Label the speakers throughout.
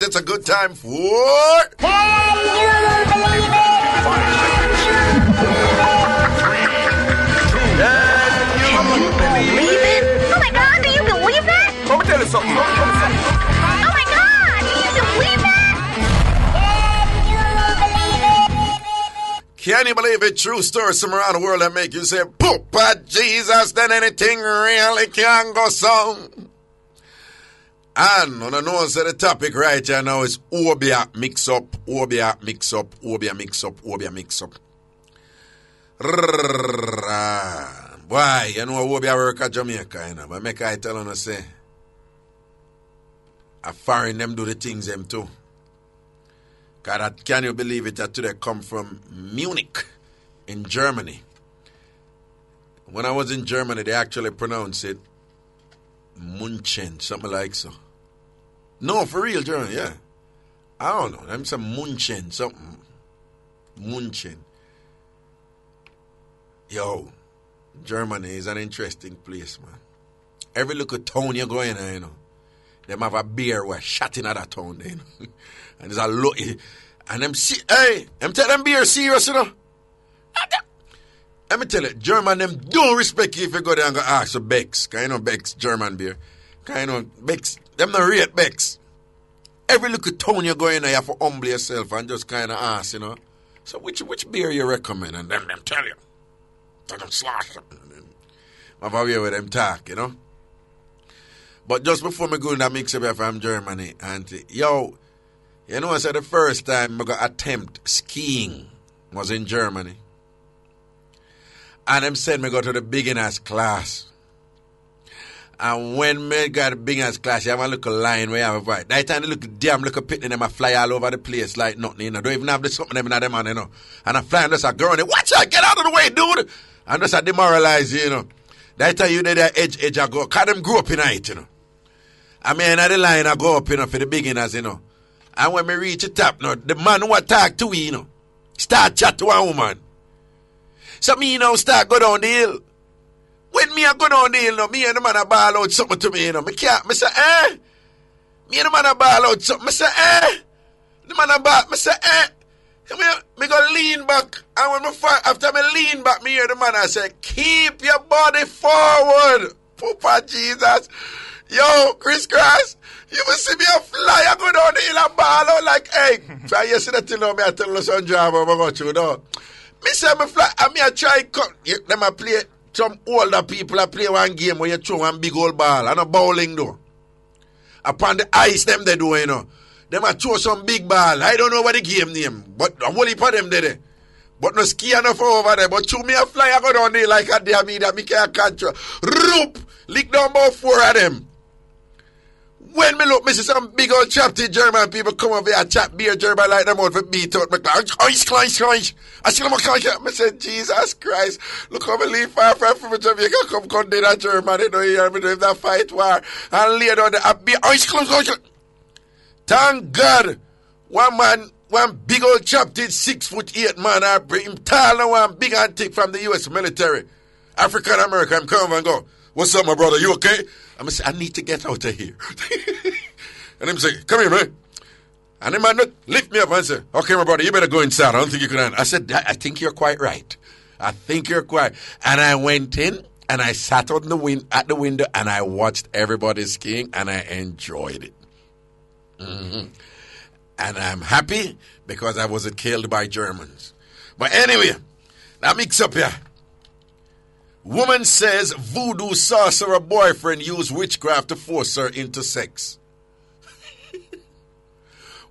Speaker 1: It's a good time for...
Speaker 2: Can you believe it? Oh my God, do you believe that?
Speaker 3: Let me tell you something.
Speaker 2: Oh my God, do you believe that?
Speaker 1: Can you believe it? True stories from around the world that make you say, poop at Jesus, then anything really can go so. And on the nose of the topic right here now is Obeah Mixup, Obeah Mixup, Obeah Mixup, Obeah Mixup. Why? You know Obeah work at Jamaica, you know, but make I tell you, say, a foreign them do the things them too. Cause can you believe it that today come from Munich in Germany. When I was in Germany, they actually pronounce it Munchen, something like so. No, for real, German, yeah. I don't know. Them some Munchen, something. Munchen. Yo, Germany is an interesting place, man. Every little town you go in there, you know, them have a beer where shot in that town, there, you know. And there's a lot. And them tell them beer serious, you know. Let me tell you, German, them don't respect you if you go there and go ask for Beck's. Because you know Beck's German beer. Because you know Beck's, them not rate Beck's. Every little town you go in there, you have to humble yourself and just kind of ask, you know. So which beer you recommend? And them tell you. So them slash them. Have a way with them talk, you know. But just before me go in that Mixup from Germany, auntie, yo, you know I said the first time I got attempt skiing was in Germany. And them said me go to the beginners class. And when me got the beginners class, you have a little line where you have a fight. That time the little damn little picnic them a fly all over the place like nothing, you know. Don't even have the something them in them hand, you know. And I fly and just a girl, watch out, get out of the way, dude. And just a demoralize you, you know. That time you did that edge I go. Cause them grew up in it, you know. I mean, at the line I go up, you know, for the beginners, you know. And when me reach the top, you know, the man who talk to you know, start chat to a woman. So me, you know, start go down the hill. When me I go down the hill, no, me and the man a ball out something to me, you know. Me can't, me say, eh? Me and the man a ball out something. Me say, eh? The man a ball, me say, eh? Me go lean back. And when me after me lean back, me hear the man I say, keep your body forward. Papa Jesus. Yo, Chris Cross, you will see me a fly, I go down the hill and ball out like, hey. So you see that till now, me I tell you some job I'm going to do. Me say me fly, and me I try cut. Them I play, some older people I play one game where you throw one big old ball and a bowling though. Upon the ice them they do, you know. Them I throw some big ball. I don't know what the game name, but a whole heap of them there. But no ski enough over there. But to me a fly, I go down there like a damn me that me can't control. Roop! Lick down about 4 of them. When me look, me see some big old chapty German people come over here, chat beer German like them out for beat out. Me I see them, me say, Jesus Christ, look how me leave far from Jamaica, come to that German, they don't hear me doing that fight war, and lay down the beer, thank God, one big old chapty 6'8" man, I bring him tall and one big and thick from the U.S. military, African American, come and go, what's up my brother, you okay? I'm say, I need to get out of here. And him say, come here, man. And the man lift me up and say, okay, my brother, you better go inside. I don't think you can handle. I said, I think you're quite right. I think you're quite. And I went in and I sat on at the window and I watched everybody skiing and I enjoyed it. Mm-hmm. And I'm happy because I wasn't killed by Germans. But anyway, now mix up here. Woman says voodoo sorcerer boyfriend used witchcraft to force her into sex.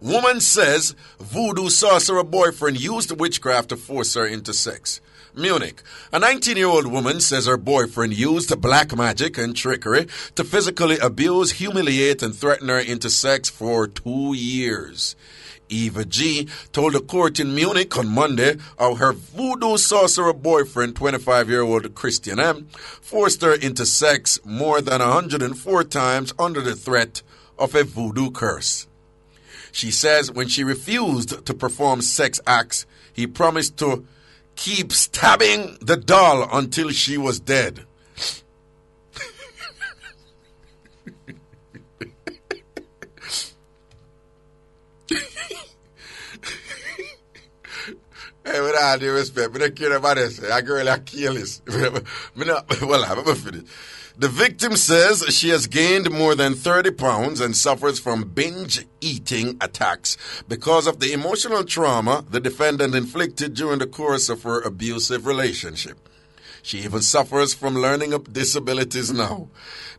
Speaker 1: Woman says voodoo sorcerer boyfriend used witchcraft to force her into sex. Munich. A 19-year-old woman says her boyfriend used black magic and trickery to physically abuse, humiliate, and threaten her into sex for 2 years. Eva G. told the court in Munich on Monday how her voodoo sorcerer boyfriend, 25-year-old Christian M., forced her into sex more than 104 times under the threat of a voodoo curse. She says when she refused to perform sex acts, he promised to keep stabbing the doll until she was dead. Hey, with all due respect, I don't care about this. A girl a careless. Well, I'm going to finish. The victim says she has gained more than 30 pounds and suffers from binge eating attacks because of the emotional trauma the defendant inflicted during the course of her abusive relationship. She even suffers from learning disabilities now.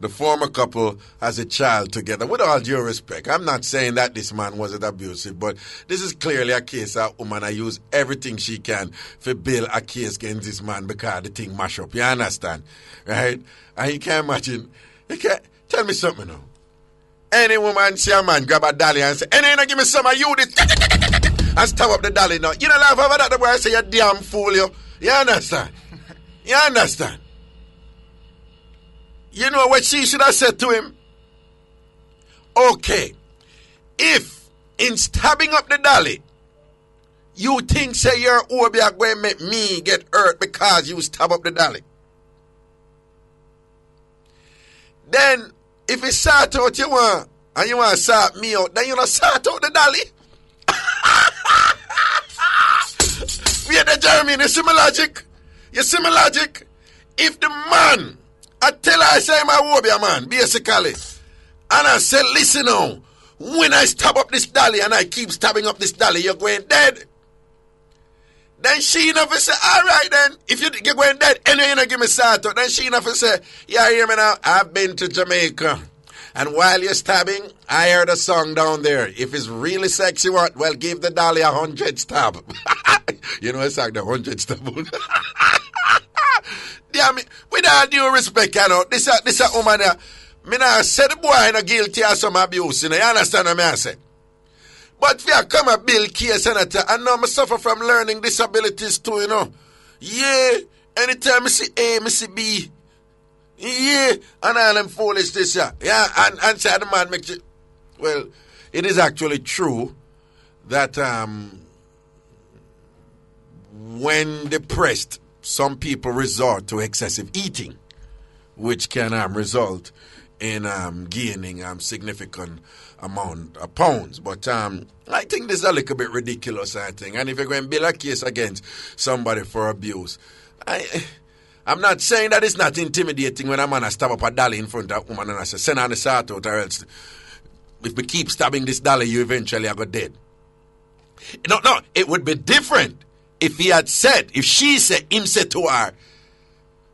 Speaker 1: The former couple has a child together. With all due respect, I'm not saying that this man wasn't abusive, but this is clearly a case of a woman I use everything she can to build a case against this man because the thing mash up. You understand? Right? And you can't imagine. You can't tell me something now. Any woman see a man grab a dolly and say, "Any, give me some of you this," and stab up the dolly now. You don't laugh over that, the boy say, "You damn fool, you." You understand? You understand? You know what she should have said to him? Okay, if in stabbing up the dolly, you think say your Obeah going to make me get hurt because you stab up the dolly, then if you sort out you want, and you want to sort me out, then you don't sort out the dolly. We are the Jeremy, you see my logic? You see my logic? If the man, I tell her I say my Obeah man, basically, and I say, listen now, when I stab up this dolly and I keep stabbing up this dolly, you're going dead. Then she enough to say, all right then, if you're going dead, and you're going to give me sort out, then she enough to say, yeah, hear me now, I've been to Jamaica. And while you're stabbing, I heard a song down there. If it's really sexy, what? Well, give the dolly 100 stab. You know, it's like the 100 stab. Damn it. With all due respect, you know, this a woman there. Me not say the boy not guilty of some abuse, you know. You understand what I say? But if you come a bill case, Senator, I know I suffer from learning disabilities too, you know. Yeah, anytime I see A, I see B. Yeah, and all them foolish this, yeah. Yeah, and say the man makes it. Well, it is actually true that when depressed, some people resort to excessive eating, which can result in gaining significant amount of pounds. But I think this is a little bit ridiculous, I think. And if you're going to build a case against somebody for abuse, I'm not saying that it's not intimidating when a man stab up a dolly in front of a woman and I say, send on the sort out, or else if we keep stabbing this dolly, you eventually are go dead. No, it would be different if he had said, if she said, him said to her,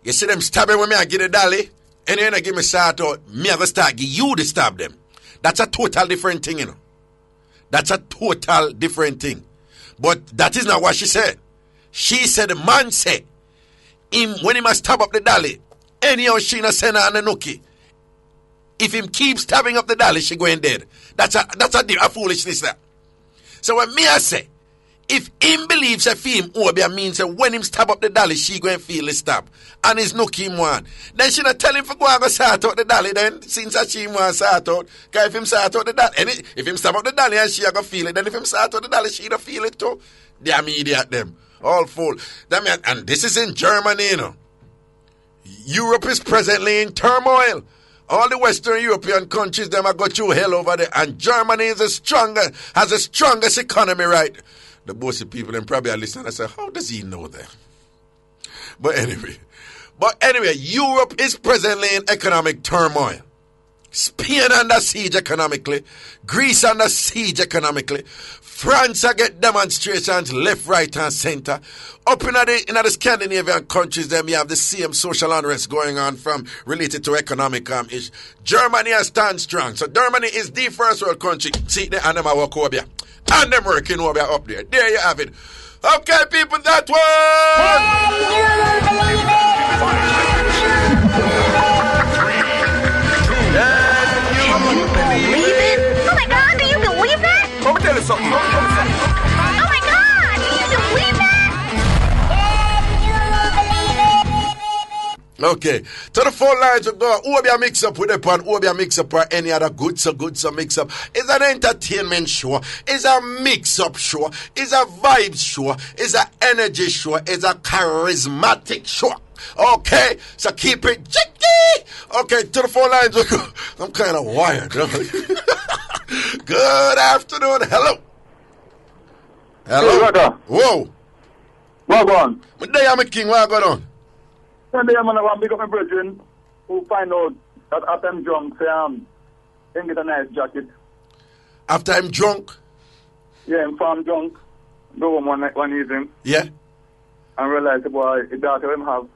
Speaker 1: you see them stabbing with me, I get a dolly, and then I give me sort out, me I go start give you to stab them. That's a total different thing, you know. That's a total different thing. But that is not what she said. She said the man said, when he must stab up the dolly, anyhow she not send her on the nookie. If him keep stabbing up the dolly, she going dead. That's a foolishness there. So when me I say, if him believes a him Obeah means that when him stab up the dolly, she going to feel the stab. And his nookie him one. Then she not tell him for go and go sort out the dolly then, since that she want sort out. Because if him sort out the dolly, if him stab up the dolly and she going to feel it, then if him sort out the dolly, she don't feel it too. Damn idiot them. All fool. And this is in Germany, you know. Europe is presently in turmoil. All the Western European countries, them are go through hell over there. And Germany is has the strongest economy, right? The bossy people then probably are listening and say, how does he know that? But anyway, Europe is presently in economic turmoil. Spain under siege economically. Greece under siege economically. France get demonstrations left, right, and center. Up in the Scandinavian countries, then we have the same social unrest going on from related to economic issues. Germany has stand strong. So Germany is the first world country. See, they and them are work Obeah. And them working Obeah up there. There you have it. Okay, people, that
Speaker 2: Oh my God, do you believe that?
Speaker 3: Let me tell you something.
Speaker 2: Oh my God, do you believe that?
Speaker 1: Okay, to the phone lines we go. Obeah Mixup with upon Obeah Mixup or any other good so Mixup. It's an entertainment show. It's a mix-up show. It's a vibe show. It's an energy show. It's a charismatic show. Okay, so keep it jiggy. Okay, to the phone lines we go. I'm kind of wired. Good afternoon. Hello.
Speaker 3: Hey, brother.
Speaker 1: Whoa.
Speaker 3: What go on?
Speaker 1: But there, I'm a king. What going on?
Speaker 3: Sunday, I'm going to pick up my brethren who find out that after I'm drunk, say, then get a nice jacket.
Speaker 1: After I'm drunk?
Speaker 3: Yeah, I'm drunk. Go home one evening.
Speaker 1: Yeah.
Speaker 3: And realize the boy, his daughter him have,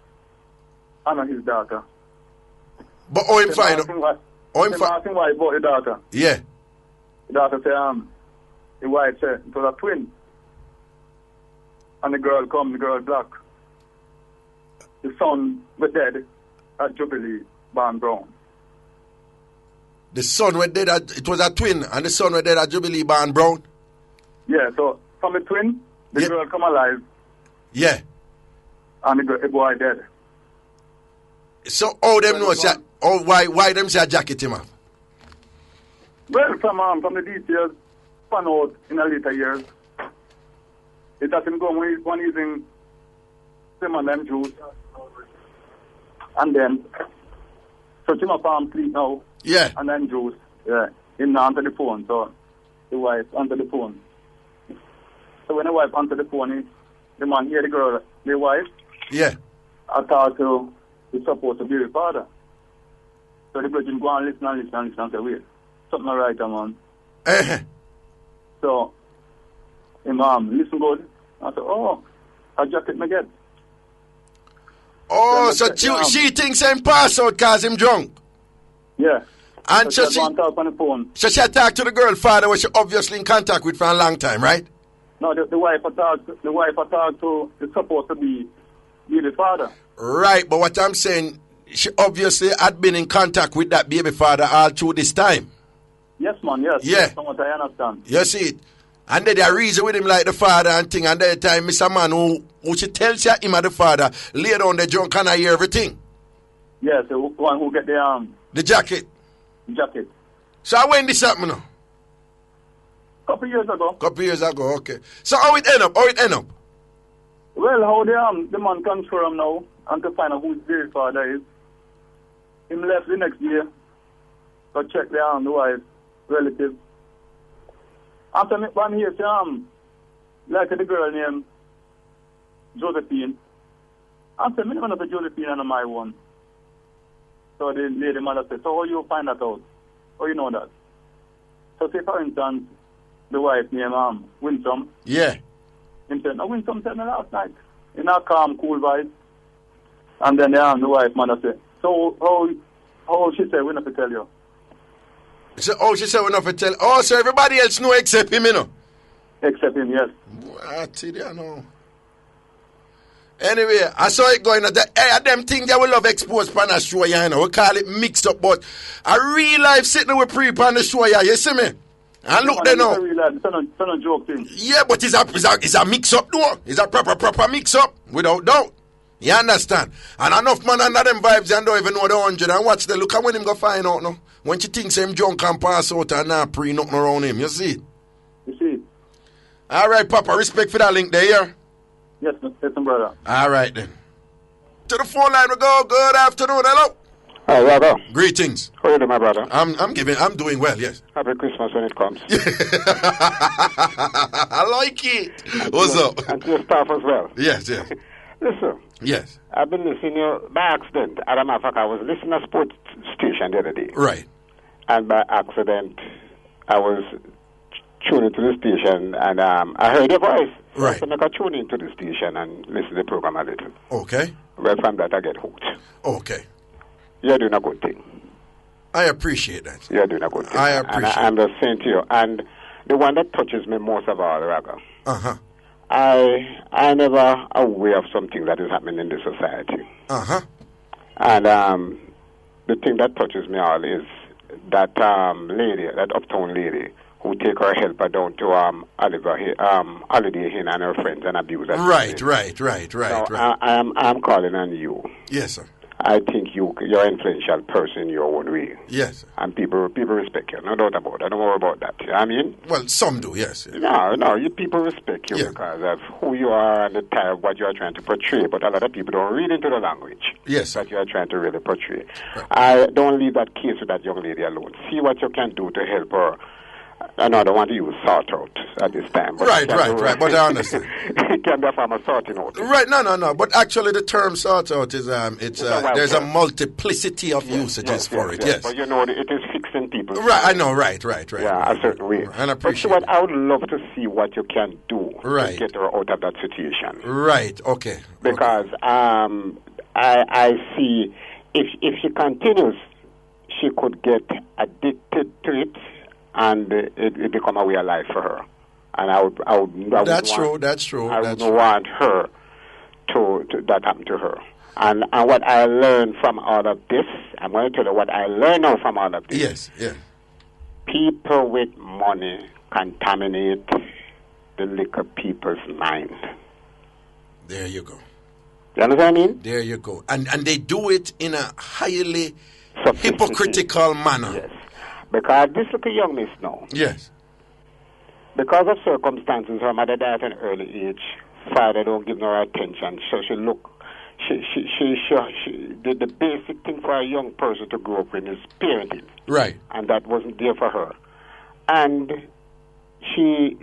Speaker 3: and not his daughter.
Speaker 1: But how him find out? How him find?
Speaker 3: Asking why he bought the daughter.
Speaker 1: Yeah.
Speaker 3: The daughter say, the wife said it was a twin. And the girl black. The son was dead at Jubilee, Barn Brown.
Speaker 1: The son was dead it was a twin, and the son was dead at Jubilee, Barn Brown?
Speaker 3: Yeah, so from the twin, the girl come alive.
Speaker 1: Yeah.
Speaker 3: And the boy dead.
Speaker 1: So how them know say, why them say jacket him off?
Speaker 3: Well, from the details, found out in the later years, it had him go one evening, him and them juice, and then touch him up and sleep now.
Speaker 1: Yeah.
Speaker 3: And then juice, yeah, him answer the phone, so the wife answer the phone. So when the wife answer the phone, the man hear the girl, the wife,
Speaker 1: yeah,
Speaker 3: I thought he's supposed to be the father. So the virgin go and listen and say, wait, something not right, man. So, Imam, listen good. I said, oh, a jacket me get.
Speaker 1: Oh, so she thinks him pass out because him drunk?
Speaker 3: Yeah.
Speaker 1: And so she
Speaker 3: talk on the phone.
Speaker 1: So she talked to the girl father, which she obviously in contact with for a long time, right?
Speaker 3: No, the wife attacked to is supposed to be the father.
Speaker 1: Right, but what I'm saying, she obviously had been in contact with that baby father all through this time.
Speaker 3: Yes, man, yes.
Speaker 1: Yeah.
Speaker 3: That's what I understand.
Speaker 1: You see it? And then they reason with him like the father and thing, and that time Mr. Man who she tells you him as the father, lay down the drunk and I hear everything.
Speaker 3: Yes, the one who get
Speaker 1: the jacket.
Speaker 3: Jacket.
Speaker 1: So when this happened now?
Speaker 3: Couple years ago,
Speaker 1: okay. So how it end up?
Speaker 3: Well, how the man confirm now and to find out who his real father is. Him left the next year to check the wife, relative. After one year, like the girl named Josephine. After me, one of the Josephine and my one. So the lady mother said, so how you find that out? How you know that? So say for instance, the wife named Winsome.
Speaker 1: Yeah.
Speaker 3: Him said, no, Winsome said me last night. In a calm, cool vibe. And then the wife mother said, so how she said, we not to tell you.
Speaker 1: So, she said we not to tell. Oh, so everybody else know except him, you know?
Speaker 3: Except him, yes.
Speaker 1: I see that, no. Anyway, I saw it going on. Them things that we love expose pan the show, you know. We call it mixed up, but a real life sitting with pre pan the show, you see me? And look there now.
Speaker 3: It's not a joke thing.
Speaker 1: Yeah, but it's a mix up, though. It's a proper mix up, without doubt. You understand? And enough man under them vibes and don't even know the 100 and watch the look at when him go find out now. When she thinks him drunk and pass out and not pre nothing around him, you see?
Speaker 3: You see?
Speaker 1: Alright, Papa, respect for that link there, yeah?
Speaker 3: Yes, brother.
Speaker 1: Alright then. To the phone line we go. Good afternoon, hello.
Speaker 4: Hi, brother.
Speaker 1: Greetings.
Speaker 4: How are you doing, my brother?
Speaker 1: I'm doing well, yes.
Speaker 4: Happy Christmas when it comes.
Speaker 1: I like it. What's up?
Speaker 4: And to your staff as well.
Speaker 1: Yes.
Speaker 4: Listen.
Speaker 1: Yes.
Speaker 4: I've been listening to you by accident. As a matter of fact, I was listening to a sports station the other day.
Speaker 1: Right.
Speaker 4: And by accident, I was tuning to the station and I heard your voice.
Speaker 1: Right.
Speaker 4: So I make a tune into the station and listen to the program a little.
Speaker 1: Okay.
Speaker 4: Well, from that I get hooked.
Speaker 1: Okay.
Speaker 4: You're doing a good thing.
Speaker 1: I appreciate that.
Speaker 4: You're doing a good thing.
Speaker 1: I appreciate it.
Speaker 4: I'm just saying to you. And the one that touches me most of all, Raga.
Speaker 1: Uh-huh.
Speaker 4: I never aware of something that is happening in the society.
Speaker 1: Uh-huh.
Speaker 4: And the thing that touches me all is that lady, that uptown lady, who take her helper down to Holiday Inn and her friends and abuse her.
Speaker 1: Right.
Speaker 4: Now, I'm calling on you.
Speaker 1: Yes, sir.
Speaker 4: I think you're an influential person in your own way.
Speaker 1: Yes, sir.
Speaker 4: And people respect you. No doubt about it. Don't worry about that. You know what I mean?
Speaker 1: Well, some do, yes.
Speaker 4: No, people respect you because of who you are and the type of what you are trying to portray. But a lot of people don't read into the language that you are trying to really portray. Right. I don't leave that case with that young lady alone. See what you can do to help her. I know I don't want to use sort out at this time. But
Speaker 1: Right. But I understand.
Speaker 4: It can be a form of sorting out.
Speaker 1: Right, no. But actually, the term sort out is there's a multiplicity of usages for it. Yes.
Speaker 4: But you know, it is fixing people.
Speaker 1: Right, I know. Right.
Speaker 4: Yeah, a certain way.
Speaker 1: And I appreciate.
Speaker 4: But I would love to see what you can do
Speaker 1: Right.
Speaker 4: to get her out of that situation.
Speaker 1: Right. Okay.
Speaker 4: Because I see if she continues, she could get addicted to it, and it become a way of life for her. And I would
Speaker 1: That's true.
Speaker 4: I would want her to that happen to her. And what I learned from all of this, I'm going to tell you what I learned now from all of this.
Speaker 1: Yes, yeah.
Speaker 4: People with money contaminate the liquor people's mind.
Speaker 1: There you go.
Speaker 4: You understand what I mean?
Speaker 1: There you go. And they do it in a highly hypocritical manner.
Speaker 4: Yes. Because this little young miss now.
Speaker 1: Yes.
Speaker 4: Because of circumstances, her mother died at an early age. Father don't give her attention. So she did the basic thing for a young person to grow up in is parenting.
Speaker 1: Right.
Speaker 4: And that wasn't there for her. And she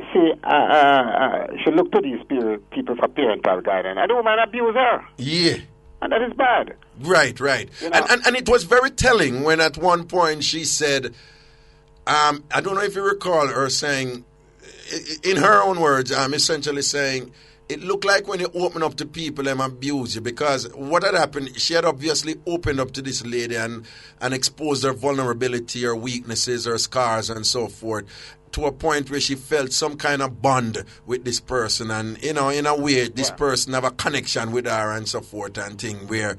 Speaker 4: looked to these people for parental guidance. And the woman abused her.
Speaker 1: Yeah.
Speaker 4: And that is bad.
Speaker 1: Right.
Speaker 4: You know?
Speaker 1: And it was very telling when at one point she said, I don't know if you recall her saying, in her own words, essentially saying, it looked like when you open up to people, them abuse you. Because what had happened, she had obviously opened up to this lady and exposed her vulnerability, her weaknesses, her scars, and so forth, to a point where she felt some kind of bond with this person. And, in a way, this person have a connection with her and so forth and thing where,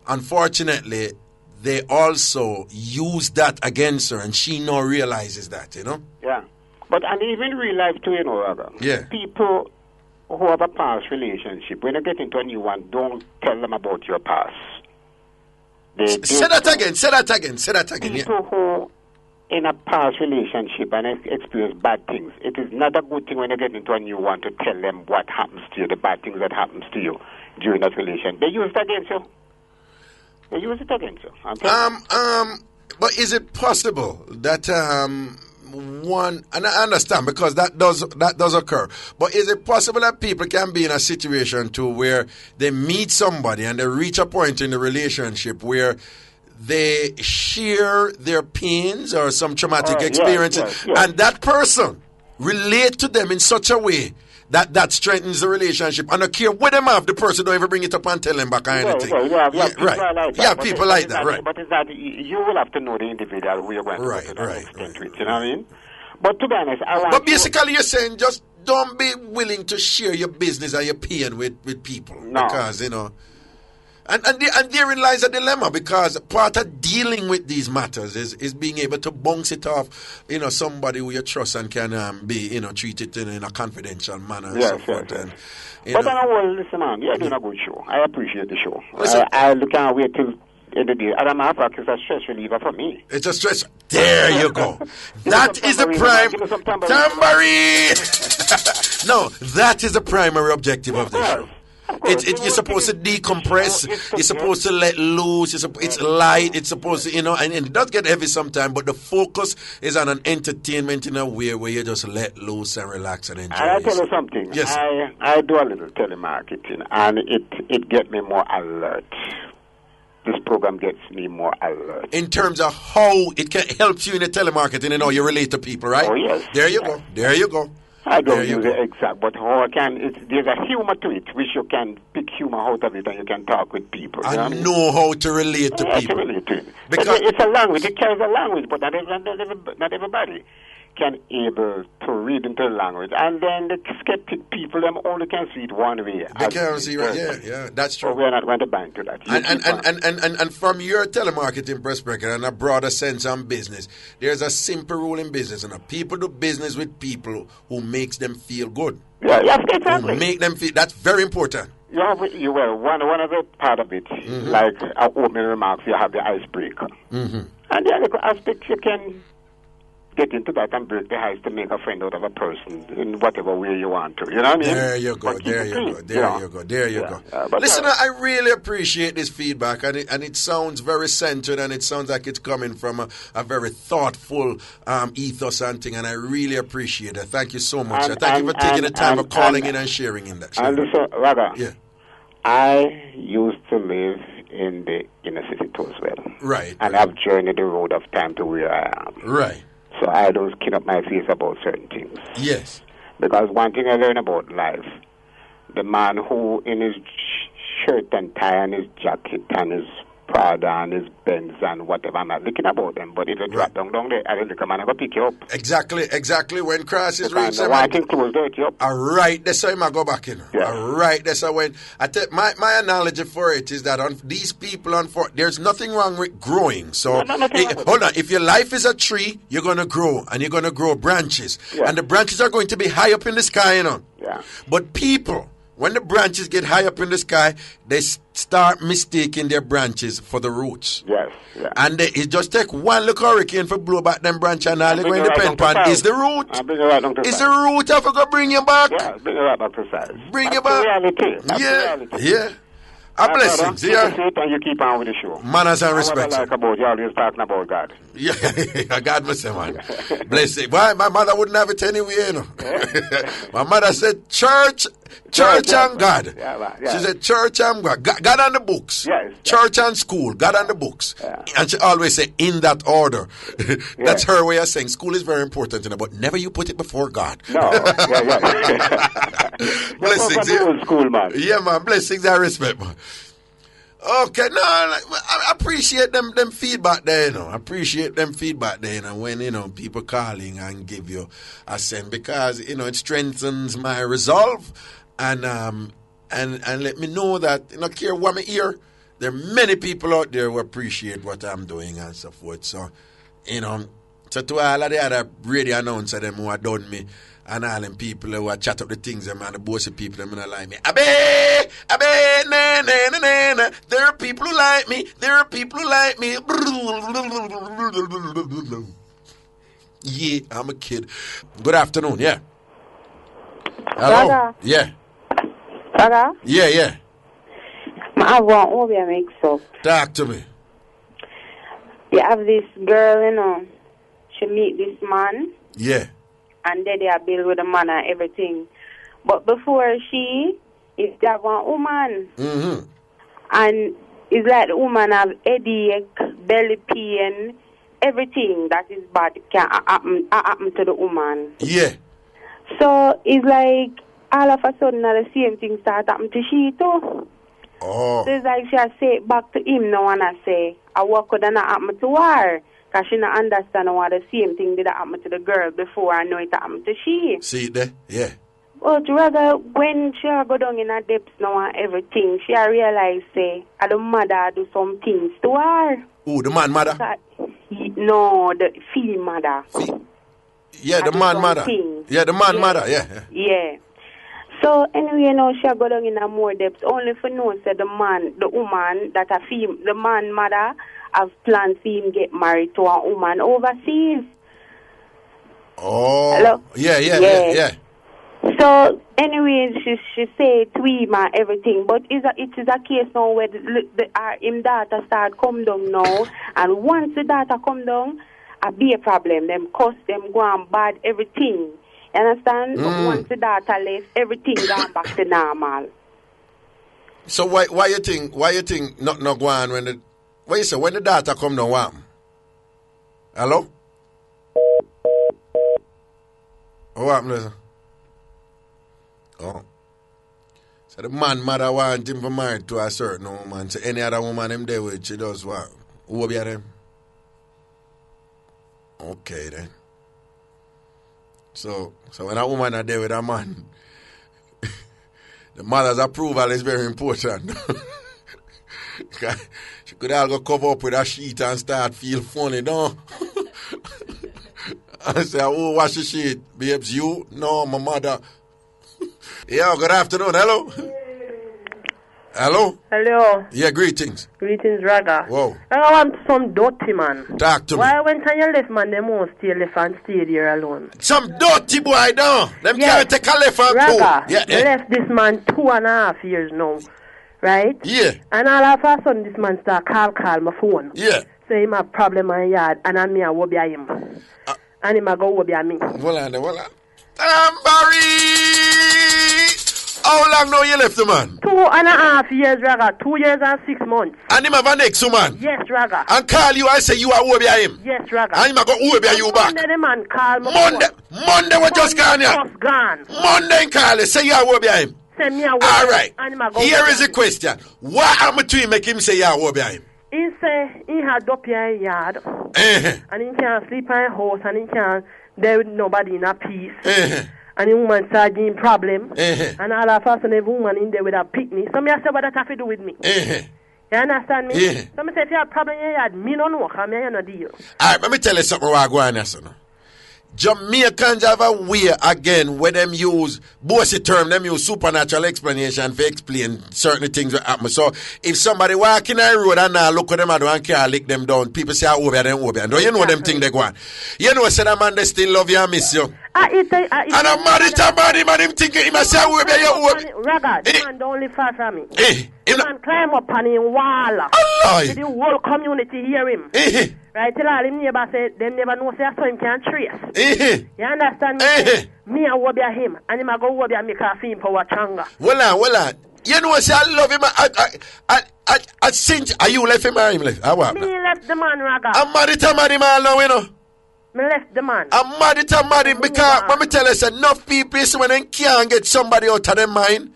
Speaker 1: unfortunately, they also use that against her, and she now realizes that,
Speaker 4: Yeah. But and even real life too, Raga.
Speaker 1: Yeah.
Speaker 4: People who have a past relationship, when you get into a new one, don't tell them about your past.
Speaker 1: Say that again.
Speaker 4: People who in a past relationship and experience bad things, it is not a good thing when you get into a new one to tell them what happens to you, the bad things that happens to you during that relation. They use it against you.
Speaker 1: But is it possible that one, and I understand because that does occur, but is it possible that people can be in a situation too where they meet somebody and they reach a point in the relationship where they share their pains or some traumatic experiences, and that person relate to them in such a way that strengthens the relationship. And I care what them have, the person don't ever bring it up and tell them back or anything. People like that, right.
Speaker 4: But it's that you will have to know the individual who you're going to go to that extent with, you know what I mean? But to be honest,
Speaker 1: But basically you're saying just don't be willing to share your business and your pain with people.
Speaker 4: No.
Speaker 1: Because, And therein lies a dilemma, because part of dealing with these matters is being able to bounce it off, somebody who you trust and can be, treated in a confidential manner and so forth.
Speaker 4: Yes. But listen, man, you're doing a good show. I appreciate the show. I can't wait till the day. As a matter of fact, it's a stress reliever for me.
Speaker 1: It's a stress. There you go. That is the prime tambourine. No, that is the primary objective of the show. You're supposed to decompress. You're supposed to let loose. It's light. It's supposed to, and it does get heavy sometimes, but the focus is on an entertainment in a way where you just let loose and relax and enjoy.
Speaker 4: And I tell you something.
Speaker 1: Yes.
Speaker 4: I do a little telemarketing, and it gets me more alert. This program gets me more alert.
Speaker 1: In terms of how it can help you in the telemarketing and how you relate to people, right?
Speaker 4: Oh, yes.
Speaker 1: There you go.
Speaker 4: I don't use it exact, but how I can, there's a humor to it, which you can pick humor out of it and you can talk with people.
Speaker 1: I know how to relate to people.
Speaker 4: To relate to it.
Speaker 1: Because
Speaker 4: it's a language, it carries a language, but not everybody can able to read into the language. And then the skeptic people, them only can see it one way.
Speaker 1: They can see it, yeah, that's true.
Speaker 4: So we're not going to bind to that.
Speaker 1: And from your telemarketing perspective and a broader sense on business, there's a simple rule in business, and people do business with people who makes them feel good.
Speaker 4: Yeah, exactly.
Speaker 1: Who make them feel, that's very important.
Speaker 4: One of the part of it, like our opening remarks, you have the icebreaker.
Speaker 1: Mm-hmm.
Speaker 4: And the other aspect, you can get into that and break the ice to make a friend out of a person in whatever way you want to. You know what I mean?
Speaker 1: There you go. There you go. Listen, I really appreciate this feedback, and it sounds very centered, and it sounds like it's coming from a very thoughtful ethos and thing, and I really appreciate it. Thank you so much. Thank you for taking the time of calling in and sharing in that.
Speaker 4: And listen, Raga,
Speaker 1: yeah.
Speaker 4: I used to live in the inner city too as well.
Speaker 1: Right.
Speaker 4: And I've journeyed the road of time to where I am.
Speaker 1: Right.
Speaker 4: So I don't skin up my face about certain things.
Speaker 1: Yes.
Speaker 4: Because one thing I learned about life, the man who in his shirt and tie and his jacket and his Prada and his Benz and whatever, I'm not looking about them, but if you drop down there, I don't look, man, I go pick you up.
Speaker 1: Exactly. When crosses reach them,
Speaker 4: I think close dirty up.
Speaker 1: All right, that's how I go back in. Yeah. All right, that's how when I tell my analogy for it is that on these people, there's nothing wrong with growing. So hold on, if your life is a tree, you're gonna grow and you're gonna grow branches, and the branches are going to be high up in the sky, you know.
Speaker 4: Yeah.
Speaker 1: But people, when the branches get high up in the sky, they start mistaking their branches for the roots.
Speaker 4: Yes, yeah.
Speaker 1: And it just take one little hurricane for blow back them branch and all they go in the pen pan. Is the root? Is the root ever going to bring you back?
Speaker 4: Yeah, bring you right back to size.
Speaker 1: Bring you back.
Speaker 4: Reality.
Speaker 1: Yeah. A blessing.
Speaker 4: Yeah. And you keep on with the show.
Speaker 1: Manners and respect.
Speaker 4: What I like about you, always talking about God.
Speaker 1: Yeah, God bless him, man. Blessing. Why? My mother wouldn't have it anyway, you know. My mother said, church and God.
Speaker 4: Yeah.
Speaker 1: She said, church and God. God and the books.
Speaker 4: Yes.
Speaker 1: Church and school. God and the books.
Speaker 4: Yeah.
Speaker 1: And she always say, in that order. That's her way of saying school is very important, you know, but never you put it before God.
Speaker 4: No.
Speaker 1: Blessings.
Speaker 4: Old school, man.
Speaker 1: Yeah, man. Blessings and respect, man. Okay, no, I appreciate them feedback there, you know. I appreciate them feedback there, you know, when, you know, people calling and give you a send, because, you know, it strengthens my resolve and let me know that, you know, care what I hear, there are many people out there who appreciate what I'm doing and so forth. So, you know, so to all of the other radio announcers them who have done me, and all them people who chat up the things, them and the bossy people, them and like me. Abe, na. There are people who like me. Yeah, I'm a kid. Good afternoon, yeah. Hello?
Speaker 5: Raga.
Speaker 1: Yeah.
Speaker 5: Raga?
Speaker 1: Yeah.
Speaker 5: I want Obeah Mixup.
Speaker 1: Talk to me.
Speaker 5: You have this girl, you know, she meet this man.
Speaker 1: Yeah.
Speaker 5: And then they are build with the man and everything. But before she, is that one woman.
Speaker 1: Mm-hmm.
Speaker 5: And it's like the woman have headache, belly pain, everything that is bad can happen to the woman.
Speaker 1: Yeah.
Speaker 5: So it's like all of a sudden the same thing start happening to she too.
Speaker 1: Oh.
Speaker 5: So it's like she say it back to him now and I say, I what could not happen to her? Because she not understand why the same thing did happen to the girl before I know it happened to she.
Speaker 1: See it there? Yeah.
Speaker 5: But rather, when she go down in her depths now and everything, she realize, say, the mother do some things to her.
Speaker 1: Who, the man mother?
Speaker 5: No, the female mother.
Speaker 1: Yeah, the man mother. Yeah, the man mother, yeah.
Speaker 5: So, anyway, you know, she go down in her more depths, only for know, say, the woman, that the man mother, have planned for him get married to a woman overseas.
Speaker 1: Oh.
Speaker 5: Hello?
Speaker 1: Yeah.
Speaker 5: So, anyway, she say to him and everything, but it is a case now where him daughter start come down now, and once the daughter come down, a be a problem. Them cuss, them go on bad, everything. You understand? But once the daughter left, everything gone back to normal.
Speaker 1: So why you think not go on when the what you say when the daughter come down? What? Hello? What happened? Oh. So the man mother want him to marry to a certain woman. So any other woman him there with, she does what? Who will be them? Okay then. So when a woman are there with a man, the mother's approval is very important. She could all go cover up with a sheet and start feel funny, no? I say, oh, wash the sheet. Babes, you? No, my mother. Yeah, good afternoon. Hello? Hello?
Speaker 6: Hello.
Speaker 1: Yeah, greetings.
Speaker 6: Greetings, Raga.
Speaker 1: Whoa.
Speaker 6: I want some dirty man.
Speaker 1: Talk to me.
Speaker 6: Why went on your left man, them won't stay left and stay there alone?
Speaker 1: Some dirty boy down. Them
Speaker 6: Yes.
Speaker 1: can't take a left and
Speaker 6: Raga,
Speaker 1: go. Yeah, yeah.
Speaker 6: left this man 2.5 years now. Right?
Speaker 1: Yeah.
Speaker 6: And all of a sudden this man start call my phone.
Speaker 1: Yeah.
Speaker 6: Say him have problem in yard and I'm here Obeah him. And him a go Obeah me.
Speaker 1: Hold on. Tambourine! How long now you left the man?
Speaker 6: 2.5 years, Raga. 2 years and 6 months.
Speaker 1: And him have an ex man?
Speaker 6: Yes, Raga.
Speaker 1: And call you and say you are Obeah him?
Speaker 6: Yes, Raga.
Speaker 1: And him a go Obeah you back?
Speaker 6: Monday the man call me.
Speaker 1: Monday we just gone here?
Speaker 6: Just gone.
Speaker 1: Monday call you say you are Obeah him?
Speaker 6: Send me a
Speaker 1: All right. Here is the question. What happened to him make him say you are Obeah him?
Speaker 6: He say he had up here in yard. And he can't sleep in a house and he can't there with nobody in a peace. And the woman started giving problem. And all of a sudden the woman in there with a picnic. So me I say what that have to do with me. You understand me? So me say if you have problem in your yard, me no know, because me no deal.
Speaker 1: Alright, let me tell you something what I go on here, son. Jamaicans have a way again where them use bossy term, them use supernatural explanation for explain certain things that happen. So if somebody walking the road and now look at them and don't care lick them down, people say Obeah them Obeah. Don't you know them thing they go on? You know say that man they still love you and miss you. And I'm mad at man him thinking he must say Obeah you Obeah.
Speaker 6: Raga, the man don't live far from me. The man climb up on him wall. The whole community hear him. Right, tell all him neighbor say them never know say so him can trace. You understand me? Me and Obeah him, and him a go Obeah make a film for Wachanga.
Speaker 1: Well on. You know say I love him. I think are you left him or him left?
Speaker 6: Me left the man, Raga.
Speaker 1: I'm mad at him now, you know.
Speaker 6: Me left the man.
Speaker 1: I'm mad at him because let me tell you, enough people is when they can't get somebody out of their mind.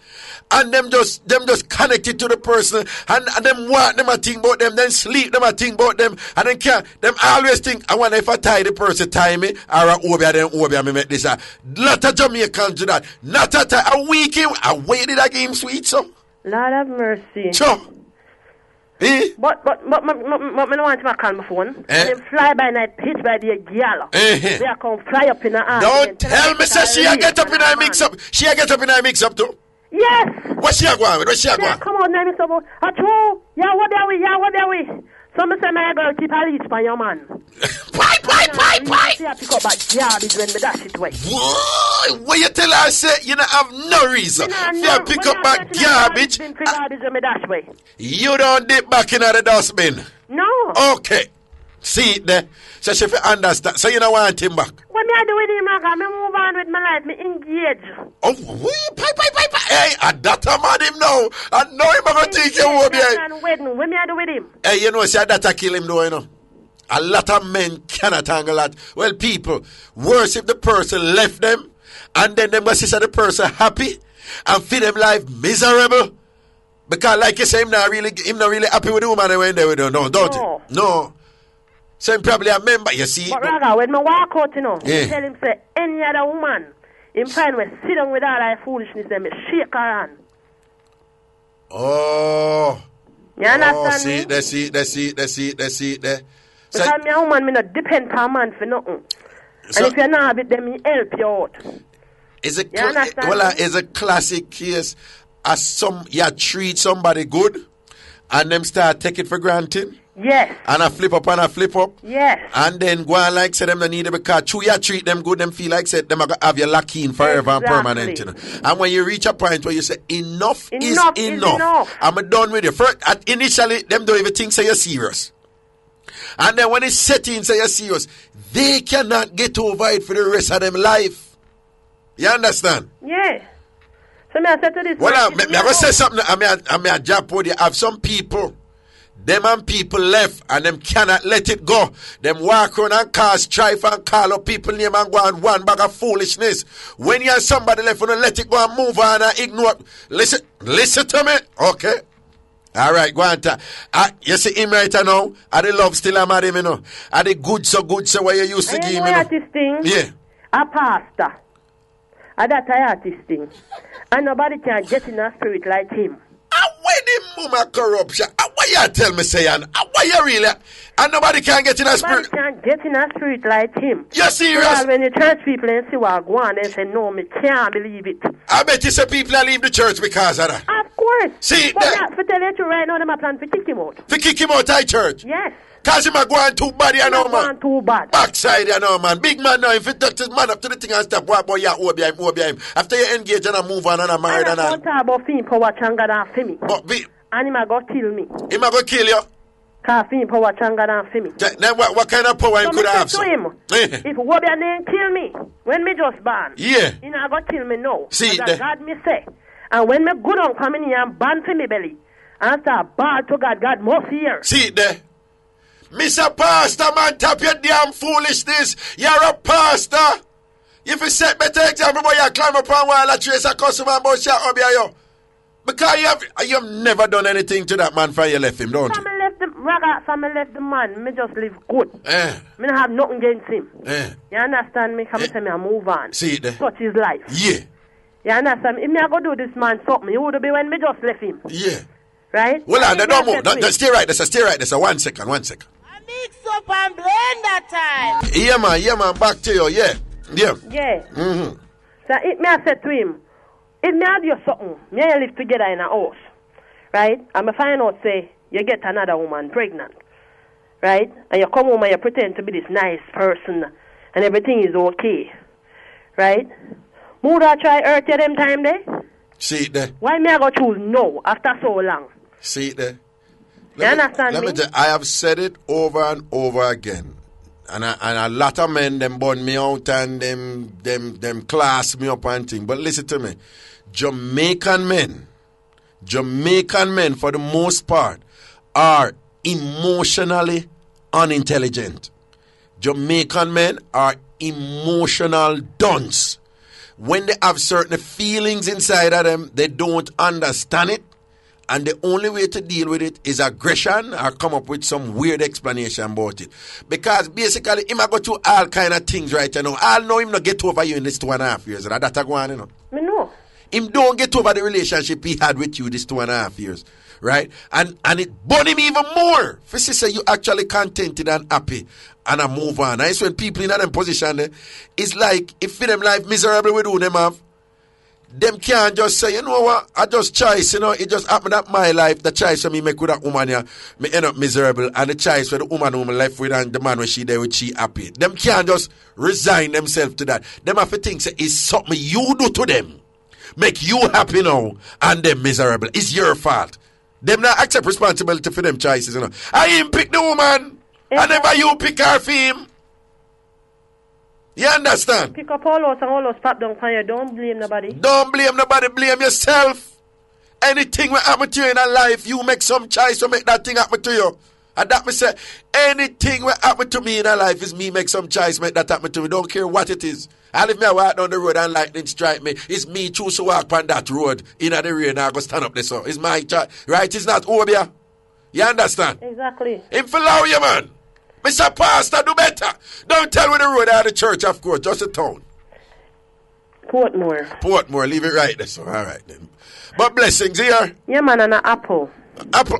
Speaker 1: And them just connected to the person, and them want them a think about them, then sleep them a think about them, and then can't them always think I wonder if I tie the person tie me or a Obeah me make this. Lot of Jamaicans do that. Not a week I waited a game sweet so.
Speaker 6: Lord have mercy.
Speaker 1: Sure.
Speaker 6: But me no want to call my phone. And them fly by night, hit by the girl. They come fly up in the air.
Speaker 1: Don't tell me say she a get up in a Mixup. She a get up in a Mixup too.
Speaker 6: Yes.
Speaker 1: What's she going with? What's she going?
Speaker 6: Come on, now, Mr. Bo. Achoo. Yeah, what are we? Some say my girl keep a leash by your man.
Speaker 1: Pipe.
Speaker 6: Yeah, pick up that garbage when me dash it away.
Speaker 1: What you tell her say you don't have no reason. You pick up that garbage. You don't dip back in the dustbin.
Speaker 6: No.
Speaker 1: Okay. See it there. So she understand. So you don't want him back.
Speaker 6: What me I do with him, I move on with my life. Me engage.
Speaker 1: Oh, pipe. Hey, I that mad him now. I know him going to take you over here.
Speaker 6: What me I do with him?
Speaker 1: Hey, you know, say that kill him though, you know. A lot of men cannot handle that. Well, people, worse if the person left them and then them go see the person happy and feel them life miserable. Because like you say, him not really happy with the woman when they don't it? No. So him probably a member, you see.
Speaker 6: But Raga, when me walk out, you know, tell him say any other woman, him find me sit down with all that foolishness and me shake her hand.
Speaker 1: Oh.
Speaker 6: You understand me?
Speaker 1: That's it.
Speaker 6: Because me a woman, me not depend on a man for nothing. So, and if you're not with them, he help you out.
Speaker 1: It's a classic case as you treat somebody good and them start take it for granted.
Speaker 6: Yes.
Speaker 1: And a flip up.
Speaker 6: Yes.
Speaker 1: And then go on like say them they need it because you treat them good, them feel like say them are gonna have you locked in forever and permanent. You know? And when you reach a point where you say enough is enough. I'm done with you. First, initially them don't even think say you're serious. And then when it's set in say you're serious, they cannot get over it for the rest of them life. You understand?
Speaker 6: Yeah. So me I say to this.
Speaker 1: Well, I'm gonna say something. I'm a job for you. Have some people. Them and people left and them cannot let it go. Them walk around and cause strife and call up people name and go on one bag of foolishness. When you have somebody left, you don't let it go and move on and ignore. Listen to me. Okay. All right, go on. You see him right now? Are the love still am at him, you know? Are the good so where you used to give him, you know?
Speaker 6: This thing?
Speaker 1: Yeah.
Speaker 6: A pastor. That artist thing. And nobody can get in a spirit like him.
Speaker 1: Why the mama corruption? Why you tell me say and why you really? And nobody can get in a spirit.
Speaker 6: Nobody can get in a spirit like him.
Speaker 1: You're serious?
Speaker 6: Well, when you church people and see what go on, they say no, me can't believe it.
Speaker 1: I bet you say people are leave the church because of that.
Speaker 6: Of course.
Speaker 1: See,
Speaker 6: but not for tell you to right now, them a plan to kick him out.
Speaker 1: To kick him out of church?
Speaker 6: Yes.
Speaker 1: Cause him a going too bad, you know, man.
Speaker 6: Too bad.
Speaker 1: Backside, you know, man. Big man now, if you touch his man up to the thing and stop, what boy, yeah, Obeah him. After you engage and move on and married and all.
Speaker 6: I don't talk about him power changa than for me.
Speaker 1: But
Speaker 6: and him a go kill me.
Speaker 1: Him a go kill you?
Speaker 6: Cause him power changa than for me.
Speaker 1: Then what kind of power him could have?
Speaker 6: So him, if Obeah didn't kill me, when me just born,
Speaker 1: yeah,
Speaker 6: he not go kill me now.
Speaker 1: See,
Speaker 6: God me say. And when me go down come in here and ban for me belly, and start bad to God must hear.
Speaker 1: See it there. Mr. Pastor, man, tap your damn foolishness. You're a pastor. If you set better example, boy, you climb up on while I trace a customer and boss shot Obeah you. Because you have never done anything to that man for you left him, don't you?
Speaker 6: From I left the man, me just live good. Me don't have nothing against him. You understand me? Come tell me I move on.
Speaker 1: See it there.
Speaker 6: Such his life.
Speaker 1: Yeah.
Speaker 6: You understand? If me I go do this man something, it would be when me just left him.
Speaker 1: Yeah.
Speaker 6: Right?
Speaker 1: Well, don't move. Stay right there. 1 second.
Speaker 7: Mixup and Blenda time.
Speaker 1: Yeah, man. Back to you. Yeah.
Speaker 6: Mm-hmm. So if me I said to him, if me I do something, me and you live together in a house, right? And me find out say you get another woman pregnant, right? And you come home and you pretend to be this nice person, and everything is okay, right? Would I try hurt you them time there?
Speaker 1: See it there.
Speaker 6: Why me I go choose no after so long?
Speaker 1: See it there.
Speaker 6: You understand me?
Speaker 1: I have said it over and over again. And a lot of men, them burn me out and them class me up and thing. But listen to me. Jamaican men, for the most part, are emotionally unintelligent. Jamaican men are emotional dunce. When they have certain feelings inside of them, they don't understand it. And the only way to deal with it is aggression or come up with some weird explanation about it. Because basically, him a go through all kind of things right now. I'll know him not get over you in this 2.5 years. And that's going on, you know.
Speaker 6: Me know.
Speaker 1: Him don't get over the relationship he had with you this 2.5 years. Right? And it burn him even more. For sister, you actually contented and happy. And I move on. And it's when people in that position, it's like, if them life miserable we do them have, them can't just say, you know what, I just choice, you know, it just happened that my life, the choice for me make with that woman here, me end up miserable, and the choice for the woman who me left with and the man when she there with she happy. Them can't just resign themselves to that. Them have to think, say, it's something you do to them, make you happy now, and them miserable. It's your fault. Them not accept responsibility for them choices, you know. I him pick the woman, and never you pick her for him. You understand?
Speaker 6: Pick up all those and all those pop down for you. Don't blame nobody.
Speaker 1: Don't blame nobody. Blame yourself. Anything will happen to you in a life, you make some choice to make that thing happen to you. And that me say, anything will happen to me in a life is me make some choice make that happen to me. Don't care what it is. And if me walk down the road and lightning strike me, it's me choose to walk on that road in the rain and I go stand up there. So it's my choice. Right? It's not Obeah. You understand?
Speaker 6: Exactly.
Speaker 1: Him for allow you, man. Mr. Pastor, do better. Don't tell me the road out of the church, of course, just a town. Portmore, leave it right there, so all right then. But blessings here.
Speaker 6: Yeah, man, and an apple.
Speaker 1: Apple,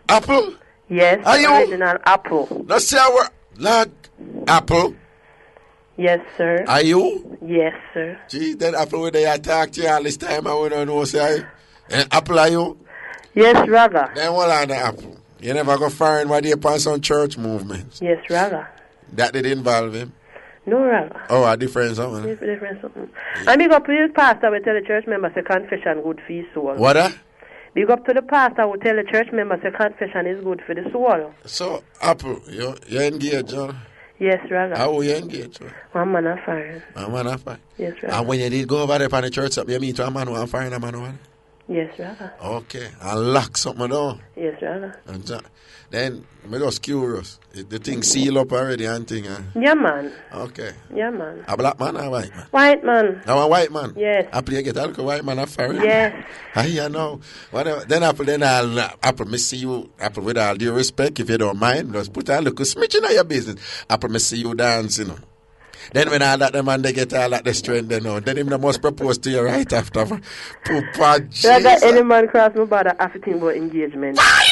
Speaker 1: apple?
Speaker 6: Yes,
Speaker 1: are you?
Speaker 6: Original apple.
Speaker 1: Let's see our lad. Apple?
Speaker 6: Yes, sir.
Speaker 1: Are you?
Speaker 6: Yes, sir.
Speaker 1: Gee, that apple where they attack you all this time, I wouldn't know, say. Apple, are you?
Speaker 6: Yes, Raga.
Speaker 1: Then what on the apple? You never go foreign while you're upon some church movements.
Speaker 6: Yes, Raga.
Speaker 1: That did involve him?
Speaker 6: No, Raga.
Speaker 1: Oh, a different something?
Speaker 6: Different something. Yeah. And big up to the pastor who tell the church members a confession good for his soul.
Speaker 1: What?
Speaker 6: Big up to the pastor who tell the church members a confession is good for the soul.
Speaker 1: So, Apple, you engaged, huh?
Speaker 6: Yes, Raga.
Speaker 1: How were you engaged?
Speaker 6: One man on fire.
Speaker 1: One man on fire?
Speaker 6: Yes, Raga.
Speaker 1: And when you did go over there on the church, you meet a man on fire and a man on?
Speaker 6: Yes, Raga.
Speaker 1: Okay. And lock something down?
Speaker 6: Yes, Raga.
Speaker 1: Then, I'm just curious. The thing seal up already and thing, huh?
Speaker 6: Yeah, man.
Speaker 1: Okay.
Speaker 6: Yeah, man.
Speaker 1: A black man or a white man?
Speaker 6: White man.
Speaker 1: Now a white man?
Speaker 6: Yes.
Speaker 1: Apple, you get a white man after?
Speaker 6: Yes.
Speaker 1: I know. Whatever. Then Apple, me see you, Apple, with all due respect, if you don't mind, just put a little smidge in your business. Apple, me see you dance, you know. Then when all that the man, they get all that the strength, you know. Then him must propose to you right after. Poopa, Jesus.
Speaker 6: Rather any man cross my brother after think about engagement.
Speaker 1: Fight!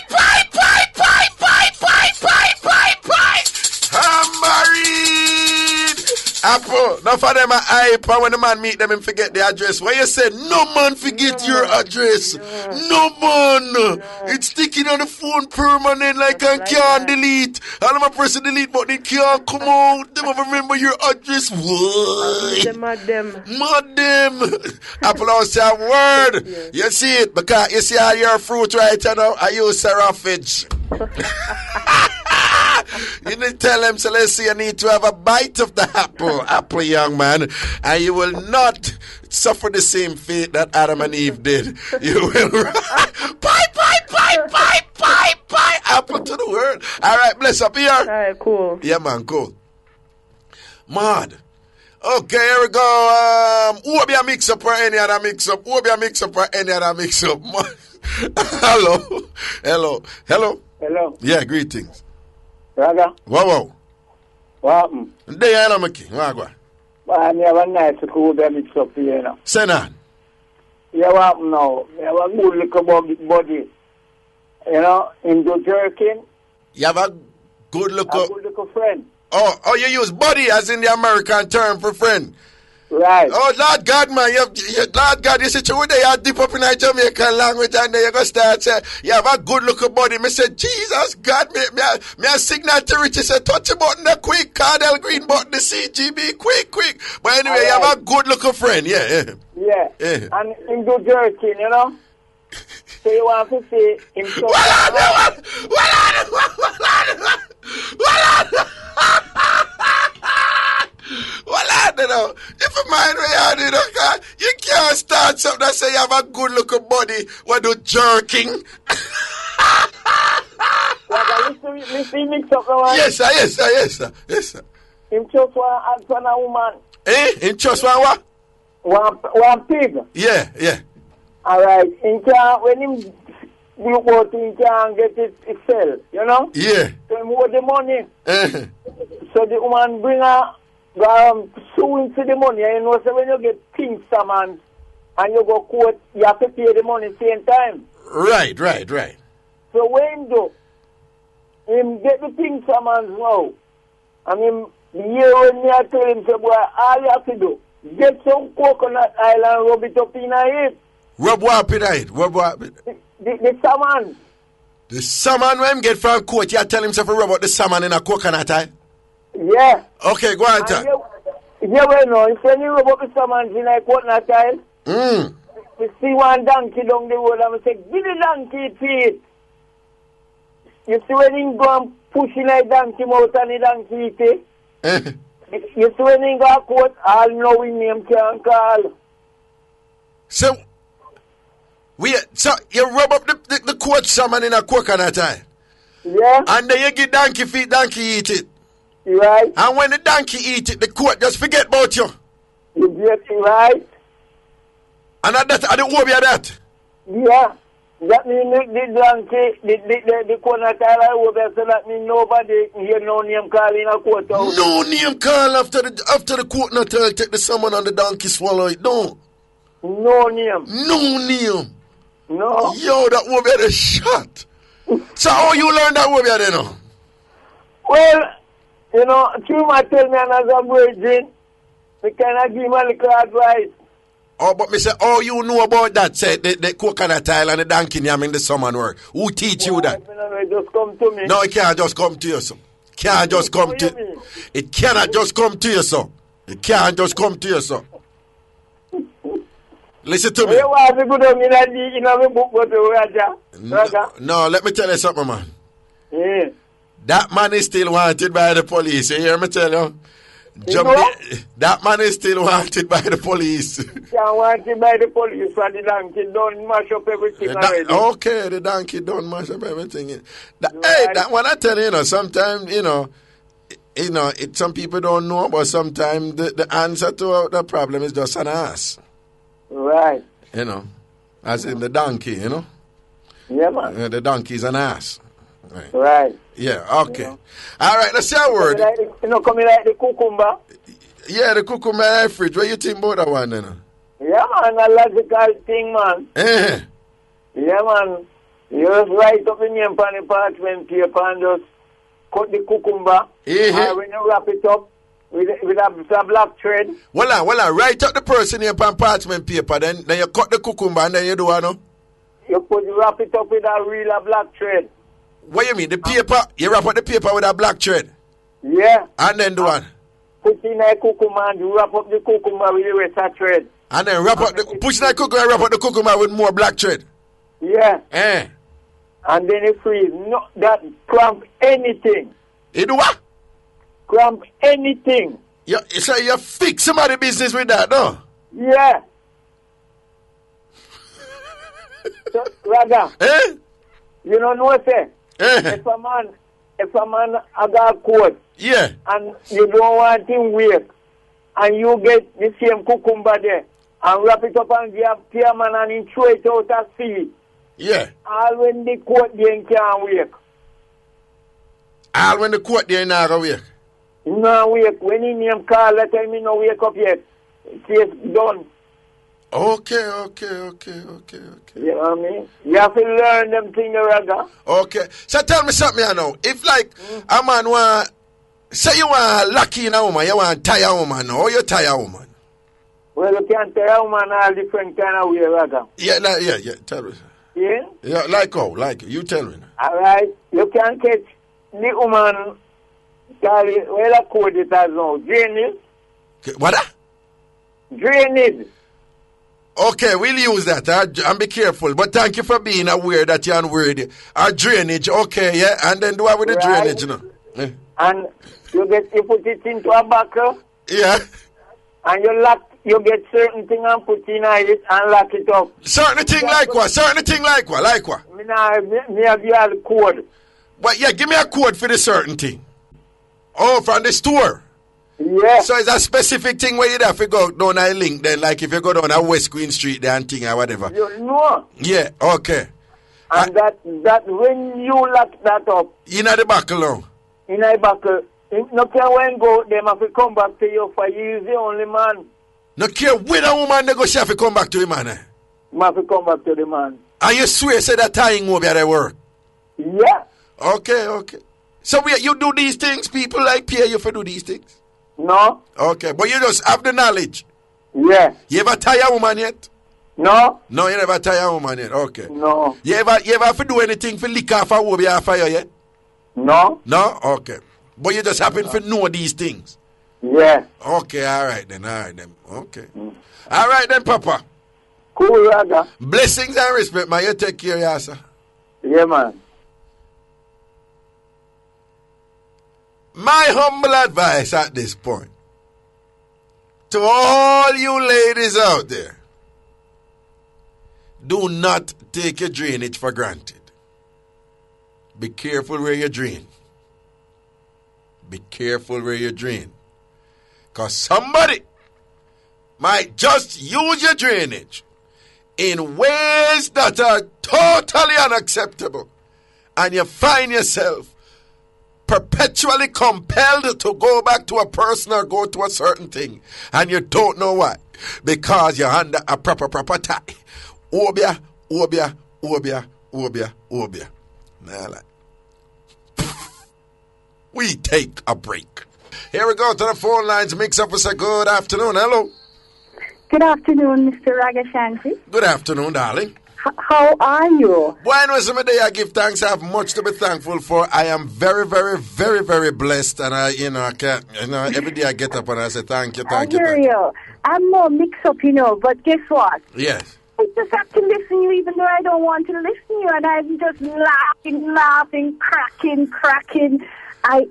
Speaker 1: I'm married! Apple, now for them are hype, and when the man meet them and forget the address. When you say, no man forget your address. No man. It's sticking on the phone permanent like I can't delete. And I'm a person delete button, it can't come out. They never remember your address. What?
Speaker 6: Mad them.
Speaker 1: Apple also say a word. Yeah. You see it, because you see all your fruit right now, I use serapage. You need to tell them, so let's see, you need to have a bite of the apple, young man, and you will not suffer the same fate that Adam and Eve did. You will bye, apple to the world. All right, bless up here.
Speaker 6: All right, cool.
Speaker 1: Yeah, man, cool. Mad. Okay, here we go. Obeah Mixup or any other Mixup. Obeah Mixup or any other Mixup. Hello. Yeah, greetings.
Speaker 8: Raga.
Speaker 1: Wow.
Speaker 8: What?
Speaker 1: They are not making. Wagwa.
Speaker 8: I have a nice cool Mixup here now.
Speaker 1: Senan.
Speaker 8: You have now. You have a good little body. You know, into jerking.
Speaker 1: You have a good little.
Speaker 8: A good little friend.
Speaker 1: Oh, you use body as in the American term for friend.
Speaker 8: Right.
Speaker 1: Oh, Lord God, man. Lord God, you see, you deep up in the Jamaican language and then you go start say, you have a good looking body. Me say, Jesus, God, me a signal to Richie say, touch the button the quick, Cardell Green button, the CGB, quick. But anyway, right. You have a good looking friend, yeah.
Speaker 8: And in good jerking, you know. So you want to say him so
Speaker 1: Well, I don't know. If a man you can't start something that say you have a good looking body when do jerking.
Speaker 8: Listen, mix up the one.
Speaker 1: Yes, sir.
Speaker 8: Him just want to answer a woman.
Speaker 1: Him just want what?
Speaker 8: One pig.
Speaker 1: Yeah.
Speaker 8: All right. When him do what he can get it sell, you know?
Speaker 1: Yeah.
Speaker 8: So him want the money. So the woman bring her suing to the money. You know, so when you get Kingston and you go court, you have to pay the money same time.
Speaker 1: Right.
Speaker 8: So when him get the Kingston now, and him year when me I tell him, say, boy, all you have to do, get some coconut oil and rub it up in a head.
Speaker 1: Rub what in a head?
Speaker 8: The salmon.
Speaker 1: The salmon when him get from court, you tell him to rub out the salmon in a coconut oil?
Speaker 8: Yeah.
Speaker 1: Okay, go on, Tom.
Speaker 8: Yeah, well, no. If you rub up the salmon in a coconut oil, you see one donkey down the road and say, give the donkey feet. You see when he go and pushing a donkey mouth and the donkey eat it? You see when he go to court, all know his name can call.
Speaker 1: So you rub up the court salmon in a coconut oil?
Speaker 8: Yeah.
Speaker 1: And then you give donkey feet, donkey eat it?
Speaker 8: Right.
Speaker 1: And when the donkey eat it, the court just forget about you?
Speaker 8: You get it right.
Speaker 1: And I don't Obeah that?
Speaker 8: Yeah. That means the donkey, the corner call over, so that means nobody hear no name call in a court house.
Speaker 1: No name call after the court not take the salmon and the donkey swallow it. No.
Speaker 8: No name. No.
Speaker 1: Yo, that Obeah the shot. So how you learn that Obeah then? No?
Speaker 8: Well, you know, Chuma tell me another virgin, we cannot give him a little advice.
Speaker 1: Oh, but me say, you know about that? Say the coconut oil and the donkey yam in the salmon work. Who teach you that?
Speaker 8: It just come to me.
Speaker 1: No, it can't just come to you, son. It cannot just come to you, son. Listen to me. No, let me tell you something, man.
Speaker 8: Yeah.
Speaker 1: That man is still wanted by the police. You hear me tell you? That man is still wanted by the police.
Speaker 8: Wanted by the police, and the donkey don't mash up everything already.
Speaker 1: Okay, the donkey don't mash up everything. That one I tell you, sometimes, some people don't know, but sometimes the answer to the problem is just an ass.
Speaker 8: Right.
Speaker 1: As in the donkey,
Speaker 8: Yeah, man.
Speaker 1: The donkey is an ass.
Speaker 8: Right.
Speaker 1: Yeah, okay. All right, let's say a word.
Speaker 8: Coming like the cucumber.
Speaker 1: Yeah, the cucumber in the fridge. What you think about that one, then?
Speaker 8: Yeah, man, a logical thing, man. Yeah, man. You just write up in your parchment paper and just cut the cucumber. And when you wrap it up, with a black thread.
Speaker 1: Well, write up the person here on parchment paper, then you cut the cucumber and then you do what, no?
Speaker 8: You wrap it up with a real black thread.
Speaker 1: What you mean? The paper, you wrap up the paper with a black thread?
Speaker 8: Yeah.
Speaker 1: And then do what?
Speaker 8: Put in a cucumber and you wrap up the cucumber with the rest of thread.
Speaker 1: And then push in the cucumber and wrap up the cucumber with more black thread?
Speaker 8: Yeah.
Speaker 1: Eh.
Speaker 8: And then you freeze. No, that cramp anything.
Speaker 1: You do what?
Speaker 8: Cramp anything.
Speaker 1: So you fix somebody's business with that, no?
Speaker 8: Yeah. So, Raga, you know what I say? If a man a got coat,
Speaker 1: yeah,
Speaker 8: and you don't want him wake, and you get the same cucumber there, and wrap it up and give a man and him throw it out at sea.
Speaker 1: Yeah.
Speaker 8: All when the coat there can't wake.
Speaker 1: All when the coat there not go wake.
Speaker 8: No wake. When he name call, let him no wake up yet. Case done.
Speaker 1: Okay.
Speaker 8: You know what I mean? You have to learn them things, Raga.
Speaker 1: Okay. So tell me something I know. If like a man want, say you want lucky in a woman, you want tie a woman, or you tie a woman?
Speaker 8: Well, you can tie a woman all different kind of way, Raga.
Speaker 1: Yeah, tell me.
Speaker 8: Yeah?
Speaker 1: Yeah, like how? Like you tell me.
Speaker 8: All right. You can catch the woman, well, I call it as now, drainage.
Speaker 1: What?
Speaker 8: Drainage.
Speaker 1: Okay, we'll use that. And be careful. But thank you for being aware that you're unworthy. Our drainage, okay, yeah? And then do what with the drainage, you know? Yeah.
Speaker 8: And you put it into a buckle.
Speaker 1: Yeah.
Speaker 8: And you get certain thing and put in it and lock it up.
Speaker 1: Certain thing like what? Certain thing like what? Like what?
Speaker 8: Me have you all code.
Speaker 1: But yeah, give me a code for the certain thing. Oh, from the store?
Speaker 8: Yeah.
Speaker 1: So it's a specific thing where you'd have to go down a link then, like if you go down a West Queen Street there and thing or whatever.
Speaker 8: You know.
Speaker 1: Yeah, okay.
Speaker 8: And that when you lock that up.
Speaker 1: In the buckle now?
Speaker 8: In the buckle. No care when go, them have to come back to you for you is the only man.
Speaker 1: No care when a woman they go, she have to come back to him, man.
Speaker 8: You have to come back to the man.
Speaker 1: And you swear, say that tying Obeah they work?
Speaker 8: Yeah.
Speaker 1: Okay. So you do these things, people like pay you for do these things?
Speaker 8: No.
Speaker 1: Okay, but you just have the knowledge?
Speaker 8: Yeah.
Speaker 1: You ever tie a woman yet?
Speaker 8: No.
Speaker 1: No, you never tie a woman yet? Okay.
Speaker 8: No.
Speaker 1: You ever have to do anything for lick off a Obeah fire yet?
Speaker 8: No.
Speaker 1: No? Okay. But you just happen to know these things?
Speaker 8: Yeah.
Speaker 1: Okay, all right then. Okay. All right then, Papa.
Speaker 8: Cool, Raga.
Speaker 1: Blessings and respect, man. You take care of yourself.
Speaker 8: Yeah, man.
Speaker 1: My humble advice at this point to all you ladies out there, do not take your drainage for granted. Be careful where you drain. Be careful where you drain. Because somebody might just use your drainage in ways that are totally unacceptable. And you find yourself perpetually compelled to go back to a person or go to a certain thing. And you don't know why. Because you're under a proper tie. Obeah. Nah, like. We take a break. Here we go to the phone lines. Mixup us a good afternoon. Hello.
Speaker 9: Good afternoon, Mr. Ragashanti.
Speaker 1: Good afternoon, darling.
Speaker 9: How are you?
Speaker 1: Bueno, some day I give thanks. I have much to be thankful for. I am very, very, very, very blessed, and I can't, every day I get up and I say thank you.
Speaker 9: I hear you. I'm more Mixup, but guess what?
Speaker 1: Yes.
Speaker 9: I just have to listen to you, even though I don't want to listen to you, and I'm just laughing, cracking. I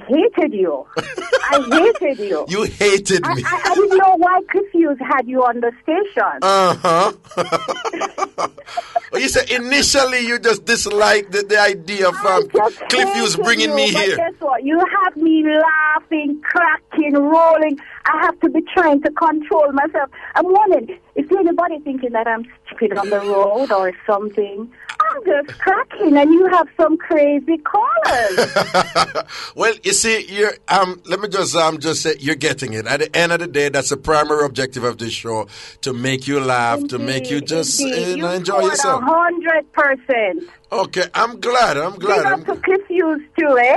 Speaker 9: hated you. I hated you.
Speaker 1: You hated me.
Speaker 9: I didn't know why Cliff Hughes had you on the station.
Speaker 1: Well, you said initially you just disliked the idea of Cliff Hughes bringing me here.
Speaker 9: But guess what? You have me laughing, cracking, rolling. I have to be trying to control myself. I'm wondering, if anybody thinking that I'm stupid on the road or something, I'm just cracking, and you have some crazy callers.
Speaker 1: Well, you see, you're let me just say you're getting it. At the end of the day, that's the primary objective of this show, to make you laugh, to make you just enjoy yourself.
Speaker 9: 100%.
Speaker 1: Okay, I'm glad.
Speaker 9: Big up to confused too, eh?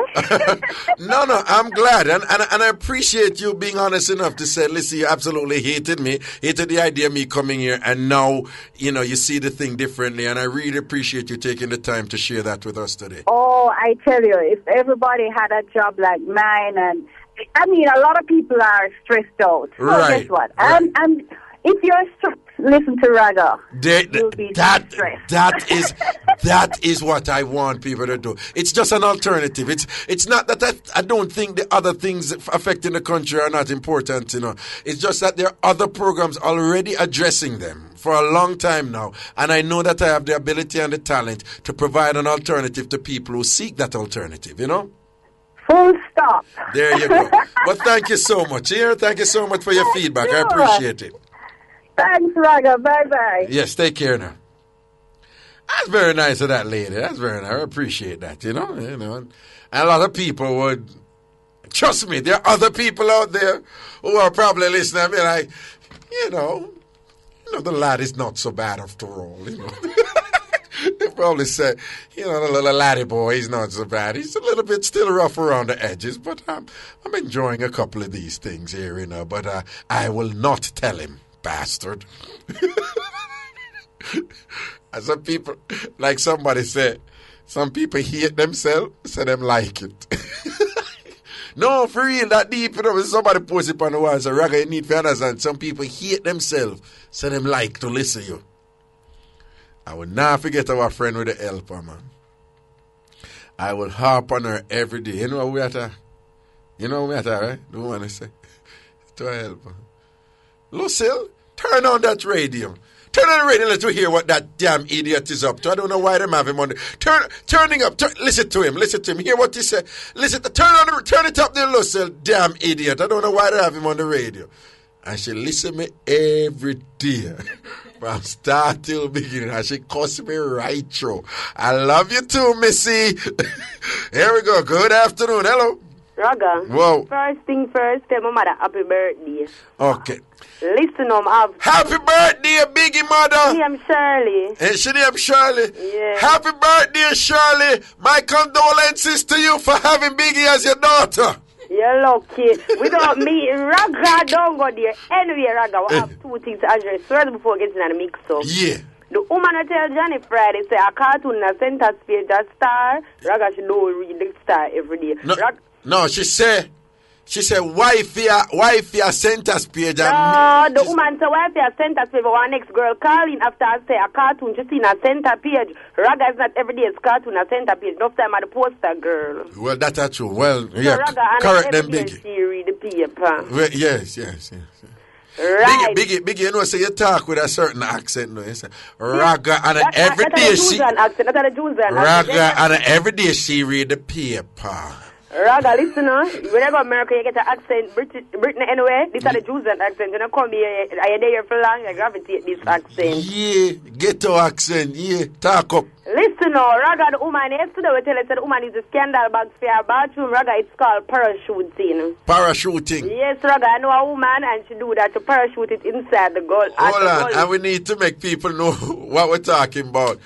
Speaker 1: No, I'm glad, and I appreciate you being honest enough to say, listen, you absolutely hated the idea of me coming here, and now you see the thing differently, and I really appreciate you taking the time to share that with us today.
Speaker 9: Oh, I tell you, if everybody had a job like mine, and I mean, a lot of people are stressed out. So
Speaker 1: right.
Speaker 9: Guess what?
Speaker 1: Right.
Speaker 9: And if you're stressed, listen to Raga. You'll be stressed.
Speaker 1: That is what I want people to do. It's just an alternative. It's not that I don't think the other things affecting the country are not important, It's just that there are other programs already addressing them for a long time now. And I know that I have the ability and the talent to provide an alternative to people who seek that alternative,
Speaker 9: Full stop.
Speaker 1: There you go. But thank you so much. Thank you so much for your feedback. I appreciate it.
Speaker 9: Thanks, Raga. Bye-bye.
Speaker 1: Yes, take care now. That's very nice of that lady. That's very nice. I appreciate that, And a lot of people would, trust me, there are other people out there who are probably listening and be like, the lad is not so bad after all, They probably say, the little laddie boy, he's not so bad. He's a little bit still rough around the edges, but I'm enjoying a couple of these things here, but I will not tell him, bastard. And some people, like somebody said, some people hate themselves, so them like it. No, for real, that deep, somebody posts it on the wall and say, Raga, you need to understand, some people hate themselves, so them like to listen to you. I will not forget our friend with the helper, man. I will harp on her every day. You know what we at her? Right? Don't want to say. To her helper. Lucille, turn on that radio. Turn on the radio and let me hear what that damn idiot is up to. I don't know why them have him on the... Turning up. Listen to him. Hear what he said. Turn it up there, Lucille. Damn idiot. I don't know why they have him on the radio. And she listen me every day. From start till beginning. And she cuss me right through. I love you too, Missy. Here we go. Good afternoon. Hello.
Speaker 10: Raga.
Speaker 1: Whoa.
Speaker 10: First thing first, tell my mother happy birthday.
Speaker 1: Okay.
Speaker 10: Listen,
Speaker 1: happy birthday, Biggie mother.
Speaker 10: Name Shirley.
Speaker 1: And she name Shirley.
Speaker 10: Yeah.
Speaker 1: Happy birthday, Shirley. My condolences to you for having Biggie as your daughter.
Speaker 10: You're lucky. Without me, Raga don't go there. Anyway, Raga, we have two things to address first before getting on the mix-up.
Speaker 1: Yeah.
Speaker 10: The woman I tell Johnny Friday say a cartoon in a center page a star. Raga should know read the star every day.
Speaker 1: No, she said wifey a center page.
Speaker 10: No, the woman say wifey a center page. But one next girl calling after I say a cartoon just in a center page. Raga is not every day it's cartoon a center page. Enough time at the poster girl.
Speaker 1: Well, that's true. Well, yeah,
Speaker 10: Raga,
Speaker 1: correct them, Biggie.
Speaker 10: She read the paper.
Speaker 1: Well, yes.
Speaker 10: Right.
Speaker 1: Biggie, you talk with a certain accent. No, you say, Raga, and every day she... Raga, and every day she read the paper.
Speaker 10: Raga, listen, when I go to America, you get an accent, Britain anyway, this is the Jews accent. You come here, I there for long, you gravitate this accent.
Speaker 1: Yeah, ghetto accent, yeah, talk up.
Speaker 10: Listen, Raga, the woman, yesterday we tell us that the woman is a scandal bag for her bathroom. Raga, it's called parachuting. Parachuting? Yes, Raga, I know a woman and she do that to parachute it inside the goal.
Speaker 1: Hold on, and we need to make people know what we're talking about.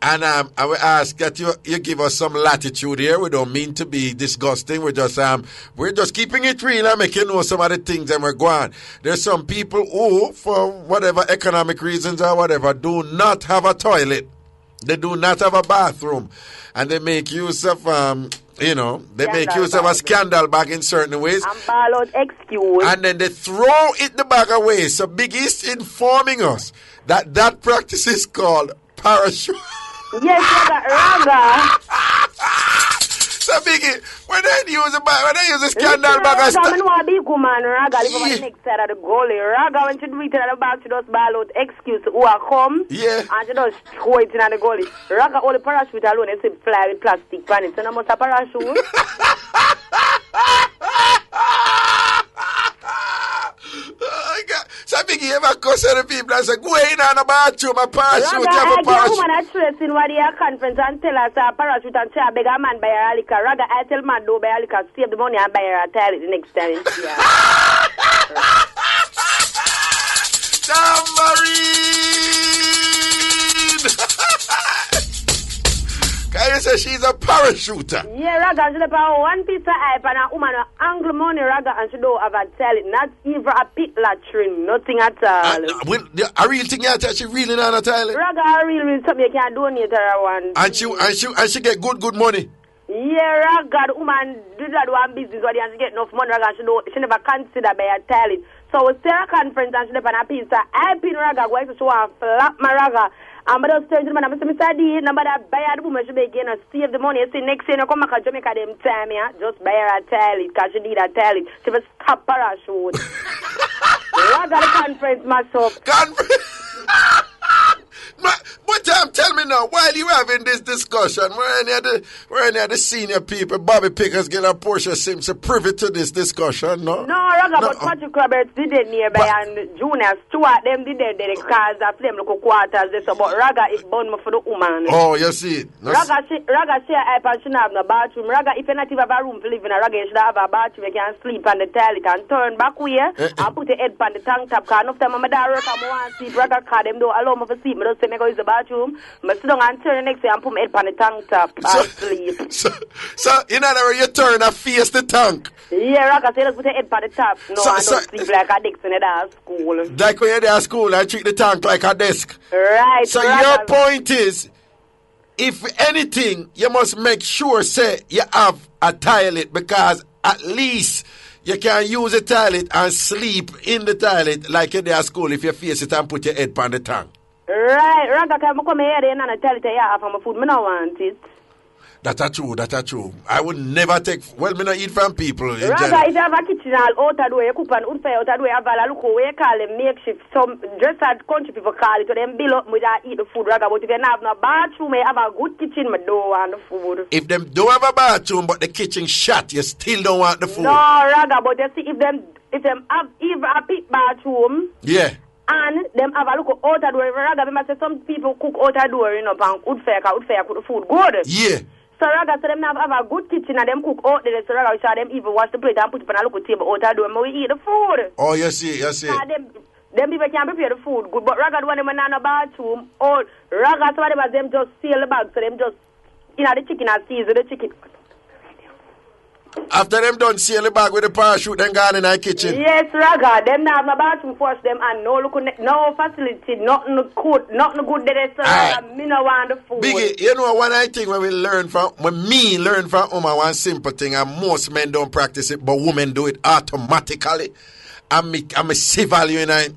Speaker 1: And I will ask that you give us some latitude here. We don't mean to be disgusting. We're just keeping it real and making you know some of the things that we're going. There's some people who, for whatever economic reasons or whatever, do not have a toilet. They do not have a bathroom. And they make use of, make use of a scandal bag in certain ways.
Speaker 10: And ball out excuse.
Speaker 1: And then they throw the bag away. So Biggie is informing us that practice is called parachute.
Speaker 10: Yes, Raga.
Speaker 1: So Biggie, when they use a scandal bag,
Speaker 10: Raga, I know a big woman, Raga, live on the next side of the goalie. Raga, when she do it at the back, she just ball out excuse who are come.
Speaker 1: Yeah.
Speaker 10: And she just throw it in at the goalie. Raga, all the parachute alone, they say fly with plastic pan. It's not much a parachute.
Speaker 1: Oh my God. So Biggie ever cuss at the people and say, go in on a bathroom, a parachute, you have a parachute.
Speaker 10: Woman at trace in one year conference and tell us a parachute and say, I beg a man buy a liquor. Raga, I tell man do buy a liquor, save the money and buy a tile the next time.
Speaker 1: Can you say she's a parachuter?
Speaker 10: Yeah, Raga, she have one piece of hype and a woman angle money, Raga, and she don't have a talent. Not even a pit latrine, nothing at all.
Speaker 1: A real thing you tell she really not a talent?
Speaker 10: Raga, a real something you can donate her one.
Speaker 1: And she get good money?
Speaker 10: Yeah, Raga, the woman do that one business where she get enough money, Raga, she never consider by a talent. So we stay at a conference and she have a piece of hype in Raga, going to show her flap my Raga. I'm going to turn to the man, I'm going to say, Mr. D, number that buy the woman, she begin to save the money. You see, next year, you come back to Jamaica, them time, yeah? Just buy her a talent, because she need a talent. She will stop parachute. What are the conference, myself?
Speaker 1: But tell me now, while you having this discussion, where any of the senior people, Bobby Pickers, Gill and Portia Simpson, privy to this discussion, no?
Speaker 10: No, Raga, but Patrick Roberts did it nearby, and Junior Stewart, them did it, because of them local quarters, this about Raga is born for the woman.
Speaker 1: Oh, you see it.
Speaker 10: Raga share hype and she have no bathroom. Raga, if you not even have a room to live in, Raga, you should have a bathroom, you can sleep on the toilet and turn back way, and put your head on the tank top, because enough time my dad work and I want to sleep, Raga, because them don't allow me to sleep, I don't say me go use the bathroom, I sit down and turn the next day and put my head on the tank top and sleep.
Speaker 1: So in other words, you turn and face the tank?
Speaker 10: Yeah, Raga, so you just put your head on the top. No, I don't sleep like a desk when you're at school.
Speaker 1: Like when you're at school, I treat the tank like a desk.
Speaker 10: Right.
Speaker 1: So your point is, if anything, you must make sure, say, you have a toilet, because at least you can use a toilet and sleep in the toilet like you're there at school if you face it and put your head on the tank.
Speaker 10: Right, Raga, can I come here and I tell you to have my food? I don't want it.
Speaker 1: That's true. I would never take, well, me not eat from people.
Speaker 10: Raga, if you have a kitchen all out the way, you cook and out the way, have a look where you call them makeshift. Some just had country people call it to them bill up, we just eat the food, Raga. But if you don't have no bathroom, you have a good kitchen, I don't want the food.
Speaker 1: If them don't have a bathroom, but the kitchen shut, you still don't want the food?
Speaker 10: No, Raga, but you see, if them have even a pit bathroom,
Speaker 1: yeah,
Speaker 10: and them have a look out the door, Raga, they must say some people cook out the door, you know, and wood fire cook the food good.
Speaker 1: Yeah.
Speaker 10: So Raga, so them have a good kitchen and them cook out there, so Raga, we show them even wash the plate and put it on a local table out the door, and we eat the food.
Speaker 1: Oh, you see.
Speaker 10: Them people can prepare the food good, but Raga, when them in a bathroom, or Raga, so them just seal the bag, so them just, you know, the chicken and season the chicken.
Speaker 1: After them done seal the bag with the parachute, then gone in the kitchen.
Speaker 10: Yes, Raga, them have no bathroom wash them and no facility, nothing good there, so Raga, me no want the food.
Speaker 1: Biggie, you know one I think when me learn from one simple thing, and most men don't practice it, but women do it automatically. I'm a see value in it.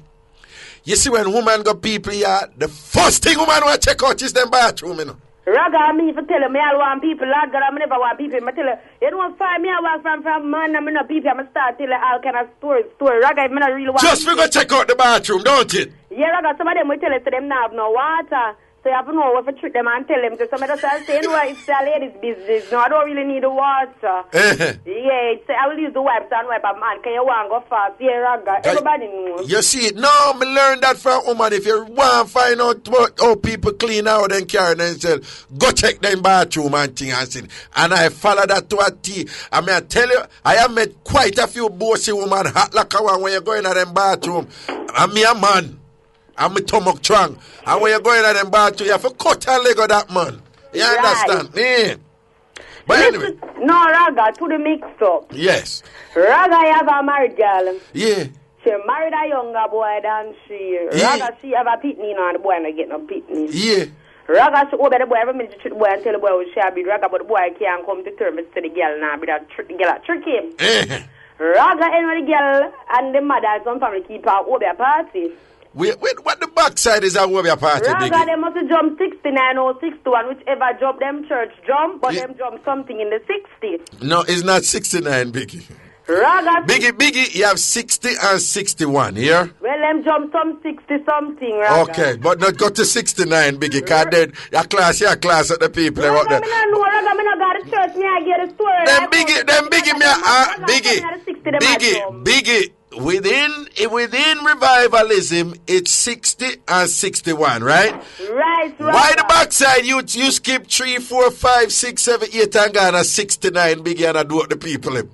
Speaker 1: You see, when women got people here, the first thing woman want to check out is them bathroom, you know.
Speaker 10: Raga, me for tell me I want people, Lord God, I never want people. I tell you don't find me, I want from man, I'm not people, I'm start telling all kind of story. Raga, if I not really want
Speaker 1: just figure check out the bathroom, don't it?
Speaker 10: Yeah, Raga, some of them will tell us them now have no water. So you have to know what to treat them and tell them. So some of them say, no, it's a lady's business. No, I don't really need the water. Yeah, I will use the wipes and wipe a man. Can you want to go fast? Yeah, Raga. Everybody knows.
Speaker 1: You see it? No, I learned that from woman. If you want to find out how people clean out and carry themselves, go check them bathroom and thing and see. And I follow that to a T. I mean, I tell you, I have met quite a few bossy women hot like a one when you go in them bathroom. I'm a man. I'm a stomach strong. And when you're going to them bathroom, you have to cut a leg of that man. You understand? Yeah. But anyway.
Speaker 10: No, Raga, to the mix-up.
Speaker 1: Yes.
Speaker 10: Raga, you have a married girl.
Speaker 1: Yeah.
Speaker 10: She married a younger boy than she.
Speaker 1: Yeah.
Speaker 10: Raga, she have a pitney now, and the boy not get no pitney.
Speaker 1: Yeah.
Speaker 10: Raga, she over the boy every minute to treat the boy and tell the boy how she be Raga, but the boy can't come to terms to the girl now, but the girl trick him. Raga, and the girl and the mother and some family keep her Obeah party.
Speaker 1: Wait, what the backside is that Obeah party,
Speaker 10: Raga, they must jump 69 or 61, whichever jump them church jump, but them jump something in the 60s.
Speaker 1: No, it's not 69, Biggie.
Speaker 10: Raga.
Speaker 1: Biggie, you have 60 and 61, yeah?
Speaker 10: Well, them jump some 60 something, Raga.
Speaker 1: Okay, but not go to 69, Biggie, because then your class at the people.
Speaker 10: Raga, me no know, Raga, me no got the church, me I get a story.
Speaker 1: Then Biggie, within revivalism, it's 60 and 61, right?
Speaker 10: Right.
Speaker 1: Why the backside you skip 3, 4, 5, 6, 7, 8 and gone at 69 big and do what the people him.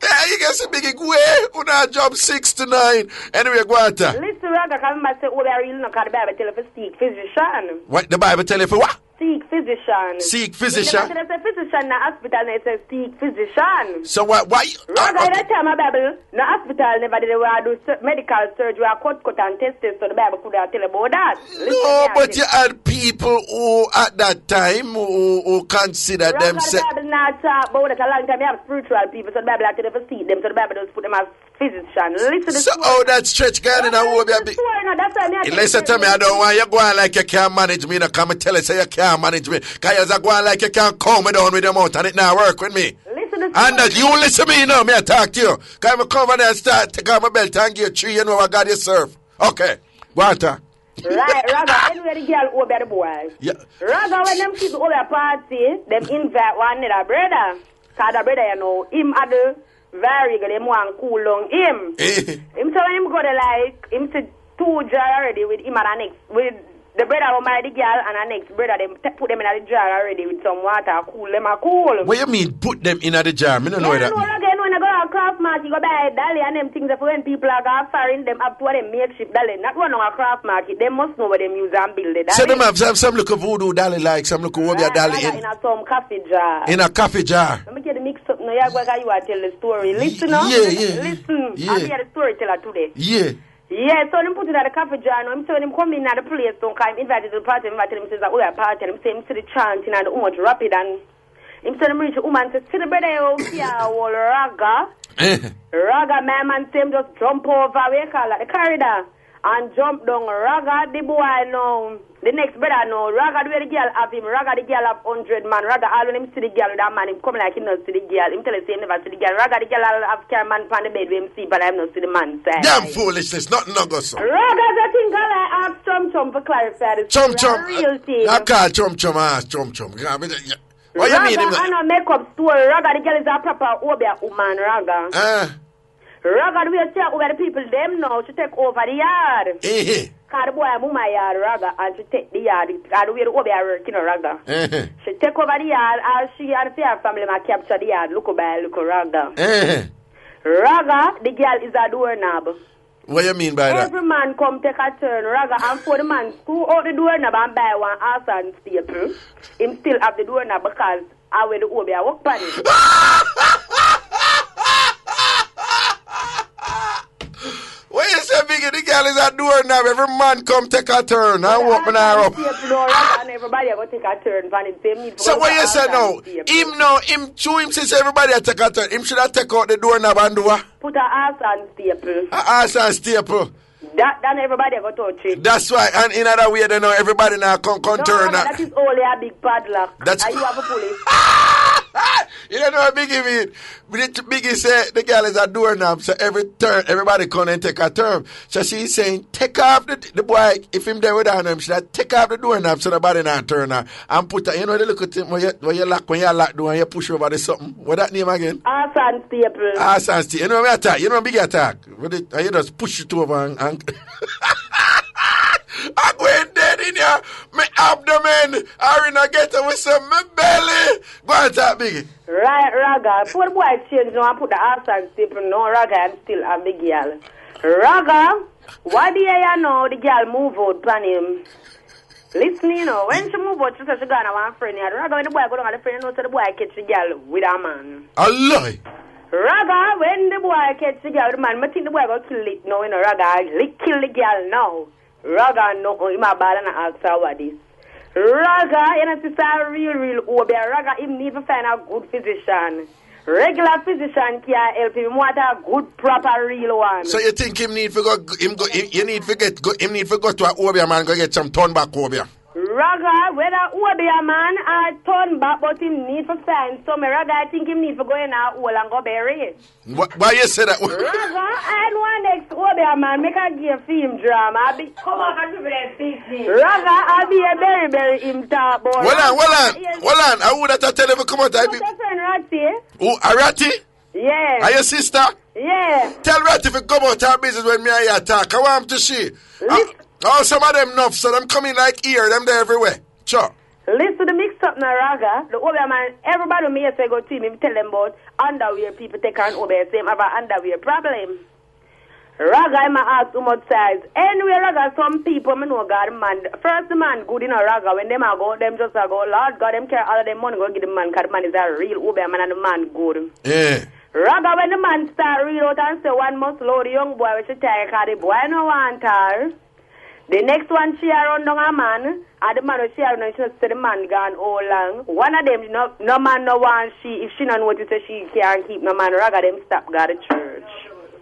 Speaker 1: Yeah, you guys a big way on our job 69. Anyway, go on.
Speaker 10: Listen, Raga, come back to Obeah real no, 'cause the Bible tell you for seek physician.
Speaker 1: What the Bible tell you for what?
Speaker 10: Seek physician.
Speaker 1: Seek physician.
Speaker 10: There's a physician in the hospital and it says seek physician.
Speaker 1: So why?
Speaker 10: Raga, in the time of Bible, the hospital never did do medical surgery or cut and test it, so the Bible could have tell about that.
Speaker 1: No, but you had people who at that time who consider themselves.
Speaker 10: The Bible not talk about that a long time. You have spiritual people, so the Bible have to never see them, so the Bible does put them as physician. Listen to
Speaker 1: so how that stretch God in a Obeah? Listen to me, I don't want you going like you can't manage me. No, come and tell us you can't manage me. Because you're going like you can't calm me down with your mouth and it now work with me.
Speaker 10: Listen to
Speaker 1: and that you listen to me now, me I talk to you. Because I come over there and start take off my belt and give you 3, you know what God you serve. Okay, go on talk.
Speaker 10: Right, Raga, anyway the girl Obeah the boys.
Speaker 1: Yeah.
Speaker 10: Raga, when them kids Obeah party, them invite one another brother. Because the brother, you know, him had the very good, him want cool on him. Him so him go to like, him to 2 jar already with him and the next, with the brother who married the girl and the next brother, them put them in the jar already with some water, cool them a cool.
Speaker 1: What you mean put them in the jar? I don't know that.
Speaker 10: Again, when I go to a craft market, you go buy dolly and them things that when people are going foreign, them up to them makeshift dolly. Not one on a craft market, they must know what them use and build it.
Speaker 1: So them have some look of voodoo dolly like, some look of Obeah dolly
Speaker 10: in some coffee jar.
Speaker 1: In a coffee jar.
Speaker 10: Let me get the mix up now. You are tell the story. Listen up.
Speaker 1: Yeah.
Speaker 10: Listen.
Speaker 1: Yeah.
Speaker 10: I'll be the storyteller today.
Speaker 1: Yeah.
Speaker 10: Yeah, so him put it at the coffee jar now. Him say when him come in at the place, don't come invited to the party, him says that we are party, and him say him see the chanting and the much rapid and him say him reach the woman says, see the brother here, all Raga. Raga, my man say him just jump over, we call it the corridor, and jump down. Raga, the boy now, the next brother now, Raga the way the girl have him, Raga the girl have 100 man, Raga all when him see the girl with that man, him come like him not see the girl, him tell us he never see the girl, Raga the girl have care man on the bed with him sleep, but him not see the man side.
Speaker 1: Damn foolishness, nothing no go so.
Speaker 10: Raga, I think I ask Chum for clarify this.
Speaker 1: Chum,
Speaker 10: real thing.
Speaker 1: I call Chum, ask Chum. What you mean?
Speaker 10: Raga, I know makeup store, Raga the girl is a proper Obeah woman, Raga. Raga, we say over the people, them now, she take over the yard. Because the boy move my yard, Raga, and she take the yard. Because the way the Obeah work, you know, Raga. She take over the yard, and she and her family might capture the yard. Look, Raga. Raga, the girl is a doorknob.
Speaker 1: What you mean by that?
Speaker 10: Every man come take a turn, Raga, and for the man screw out the doorknob and buy one ass and staple, him still have the doorknob because I will the Obeah work on it.
Speaker 1: When you say biggie, the girl is a doorknob, every man come take a turn and open her up.
Speaker 10: And everybody go take a turn.
Speaker 1: So what you say now? Him says everybody take a turn. Him should have take out the doorknob and do what?
Speaker 10: Put a ass and staple.
Speaker 1: A ass and staple.
Speaker 10: Then everybody go touch it.
Speaker 1: That's right. And in other way, they know everybody now come turn.
Speaker 10: That is only a big padlock.
Speaker 1: That's
Speaker 10: and you have a police.
Speaker 1: You don't know what Biggie mean? Biggie said the girl is a doorknob, so every turn, everybody come and take a turn. So she's saying, take off the boy, if him there without him, she said, take off the doorknob so nobody not turn her. And put her, you know, they look at him when you lock the door and you push over the something. What that name again?
Speaker 10: Ass and staple.
Speaker 1: Ass and staple. You know what I attack? You know Biggie attack? And you just push it over and I'm going dead in here. My abdomen are in a ghetto with some my belly. Go on, talk, Biggie.
Speaker 10: Right, Raga. Before the boy change now and put the ass and staple, no, Raga, I'm still a big girl. Raga, why do you know the girl move out on him? Listen, you know, when she move out, she said she got one friend here. Raga, when the boy go down the friend, you know, so the boy catch the girl with a man.
Speaker 1: A lie.
Speaker 10: Raga, when the boy catch the girl with the man, I think the boy go kill it now, you know, Raga. Kill the girl now. Raga, no, in my bad and I ask her what this. Raga, you know, it's a real Obeah. Raga, he need to find a good physician. Regular physician can't help him. Want a good, proper, real one.
Speaker 1: So you think him need to go to a Obeah man, go get some turn back Obeah?
Speaker 10: Raga, whether Obeah man or turn back, but him need for sign. So, Raga, I think him need for go in a hole and go bury it.
Speaker 1: Why you say that?
Speaker 10: Raga, I want next Obeah man, make a give film drama. Come on, I Raga, I'll be a very him top boy.
Speaker 1: Hold on. I would have to tell him to come out.
Speaker 10: What's your friend Ratty?
Speaker 1: Oh, a Ratty?
Speaker 10: Yeah.
Speaker 1: Are your sister?
Speaker 10: Yeah.
Speaker 1: Tell Ratty to come out our business when me and you talk. I want him to see. Oh, some of them enough, so them coming like here, them there everywhere. Sure.
Speaker 10: Listen to the Mixup now, Raga. The Obeah man, everybody me say go to him, tell them about underwear people take on Obeah, same have an underwear problem. Raga, I'm ask too much size. Anyway, Raga, some people, I know God, man. First, the man good in a Raga. When them go, them just go, Lord God, them care all of them money, go give the man, because the man is a real Obeah man and the man good.
Speaker 1: Yeah.
Speaker 10: Raga, when the man start read out and say one must load the young boy, we should take because the boy no want her. The next one she around on a man, and the man she around and she say the man gone all long. One of them, no man no want she, if she not notice she can't keep no man, Raga, them stop go to church.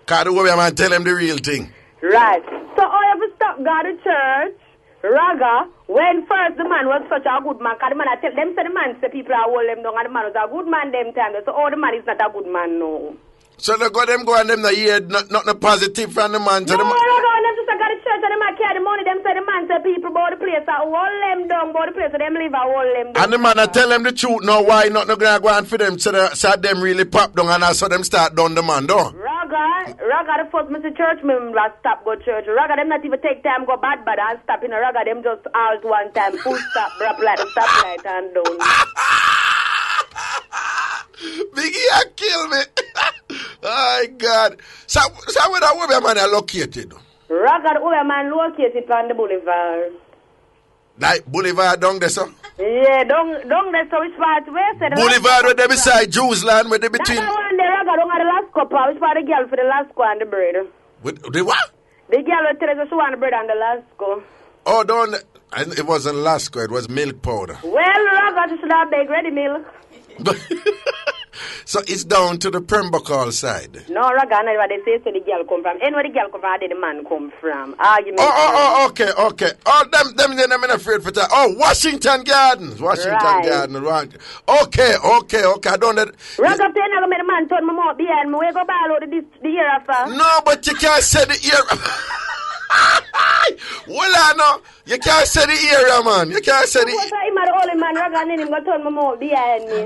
Speaker 1: Because the Obeah man tell them the real thing.
Speaker 10: Right. So I have to stop go to church, Raga, when first the man was such a good man, because the man I tell them, say the man say people are hold them down, and the man was a good man them time. So the man is not a good man no.
Speaker 1: So they go and them no hear nothing positive from the man.
Speaker 10: No, Raga, when them just go to church and the man carry the money, them say the man say people about the place, hold them down, about the place, so them live and hold them down.
Speaker 1: And the man I tell them the truth now, why not going to go on for them, so them really pop down and so them start down the man down.
Speaker 10: Raga, the first Mr. Church member stop go church. Raga, them not even take time go bad and stop in a Raga, them just halt one time, full stop, rap like the stoplight and down.
Speaker 1: Biggie, you kill me. Oh, God. So where the Obeah man are located?
Speaker 10: Raga, the Obeah man located on the boulevard.
Speaker 1: Like boulevard down there, so?
Speaker 10: Yeah, down there, so which part? Where said
Speaker 1: boulevard where they beside Jews land, where they between.
Speaker 10: That one there, Raga, down at the last couple. Which part the girl for the last go and the bread?
Speaker 1: The what?
Speaker 10: The girl will tell us she want the bread and the last go.
Speaker 1: Oh, down. It wasn't Lasco, it was milk powder.
Speaker 10: Well, Raga, you should have big ready milk.
Speaker 1: So it's down to the Pembroke side.
Speaker 10: No, Raga, not what they say, so the girl come from. Anywhere the girl come from, the man come from. Argument.
Speaker 1: Okay. Oh, them I'm not afraid for that. Oh, Washington Gardens. Gardens. Right. Okay. I don't let...
Speaker 10: Raga, I'm going to man turn my mouth behind me. We go ball out the year after.
Speaker 1: No, but you can't say the year... Well, I know. You can't say the area, man. You can't say the...
Speaker 10: What's that? I'm the only man, Raga, and then I'm going to turn my mouth behind me.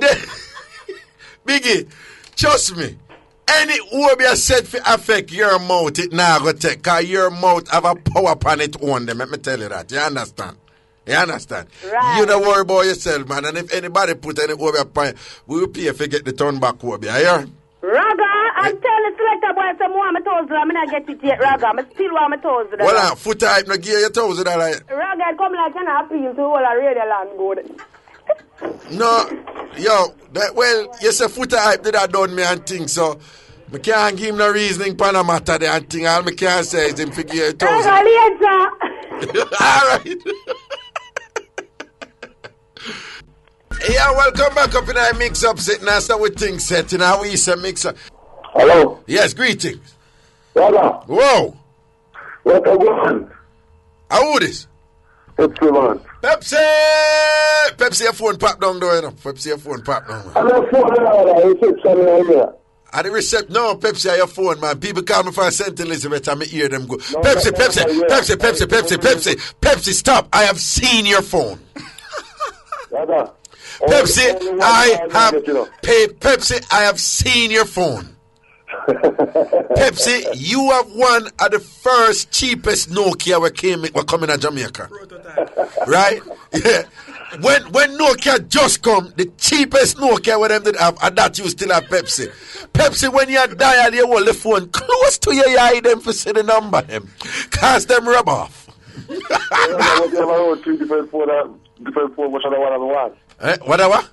Speaker 1: Biggie, trust me. Any Obeah said for affect your mouth, it now go take. Because your mouth have a power upon it on them. Let me tell you that. You understand? Right. You don't worry about yourself, man. And if anybody put any Obeah upon, we will pay if you get the turn back Obeah. Yeah?
Speaker 10: Raga, I'm telling selector boy some more my $1,000. I'm not get it yet, Raga. I still want my $1,000.
Speaker 1: Well, foot type, no give you $1,000.
Speaker 10: Raga, I come like an appeal to all a radio land good.
Speaker 1: No, you say foot hype did that done me and things, so I can't give him no reasoning for no matter there and thing. All I can say is him figure you $1,000. All right. Yeah, welcome back up in our Mixup sitting and start with things set in our East Mixup.
Speaker 11: Hello.
Speaker 1: Yes, greetings.
Speaker 11: Brother.
Speaker 1: Whoa.
Speaker 11: What a woman.
Speaker 1: How old is?
Speaker 11: Pepsi, man.
Speaker 1: Pepsi, your phone pop down there, you know. Pepsi, your phone pop down, man.
Speaker 11: I'm not phone there.
Speaker 1: At the reception, no, Pepsi, your phone, man. People call me for St. Elizabeth and I hear them go, no, Pepsi, stop. I have seen your phone.
Speaker 11: Brother.
Speaker 1: Pepsi, I have seen your phone. Pepsi, you have one of the first cheapest Nokia were coming to Jamaica. Right? Yeah. When Nokia just come, the cheapest Nokia where them did have, and that you still have Pepsi. Pepsi, when you dial, you hold the phone close to your eye, them for see the number, them. Cause them rub off. Whatever?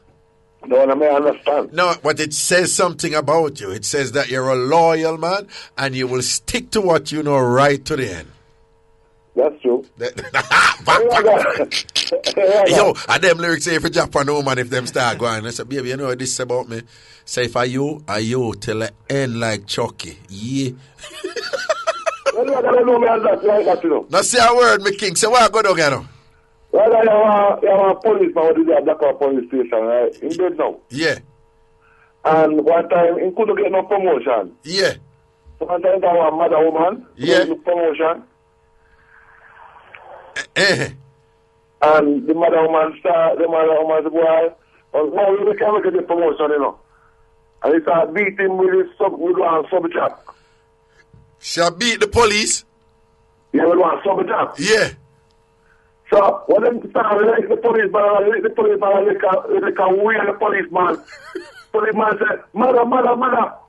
Speaker 11: No, I may understand.
Speaker 1: No, but it says something about you. It says that you're a loyal man and you will stick to what you know right to the end.
Speaker 11: That's true.
Speaker 1: Yo, and them lyrics say for Japan woman if them start going. I said, baby, you know what this is about me? Say if are you till the end like Chucky. Yeah.
Speaker 11: Now
Speaker 1: say a word, me king. Say what I go down here now?
Speaker 11: Well, you have a policeman who is at Black police station, right? In dead now.
Speaker 1: Yeah.
Speaker 11: And one time, he couldn't get no promotion.
Speaker 1: Yeah.
Speaker 11: So one time, there was a mother woman.
Speaker 1: Yeah.
Speaker 11: No promotion. And the mother woman said, boy, no, you can't get the promotion, you know. And he started beating him with one sub-jack.
Speaker 1: She beat the police?
Speaker 11: Yeah, with one sub-jack.
Speaker 1: Yeah.
Speaker 11: So, when they started like the policeman, like the wheel the policeman. Policeman said, mother,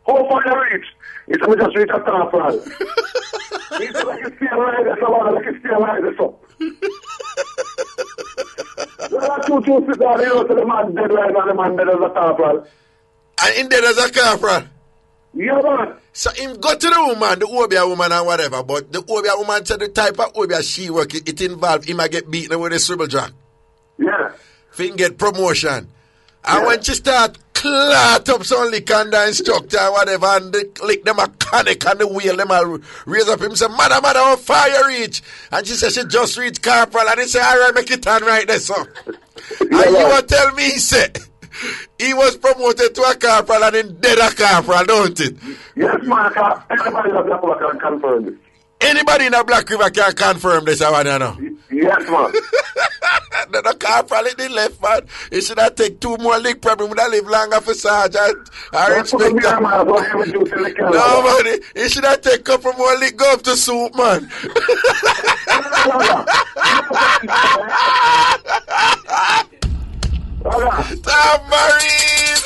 Speaker 11: how far you reach? He said, we just reach a Tambourine. He said, like you stay right there, so like you stay right there, so. There are two sit down, you know, so the man dead right now, the man dead as a Tambourine.
Speaker 1: And in there as a Tambourine?
Speaker 11: Yeah, man.
Speaker 1: So him go to the woman, the Obeah woman and whatever, but the Obeah woman said the type of Obeah she work, it involved him a get beaten with a swivel jack.
Speaker 11: Yeah.
Speaker 1: If he get promotion. And when she start clot up some lick on the instructor and whatever, and the lick them mechanic and the wheel, them a raise up him, say, mother, how far you reach? And she said she just reached Corporal, and he say, all right, make it turn right there, son. And you will tell me, he said, he was promoted to a corporal and in dead a corporal, don't it?
Speaker 11: Yes, man. Anybody in a Black River can confirm this.
Speaker 1: Anybody in a Black River can confirm this, I want to know.
Speaker 11: Yes, man.
Speaker 1: The corporal in the left, man. He should have take 2 more league problem. Would have live longer for sergeant. I respect that. No, man. He should have take a couple more league. Go up to soup, man. Tambourine!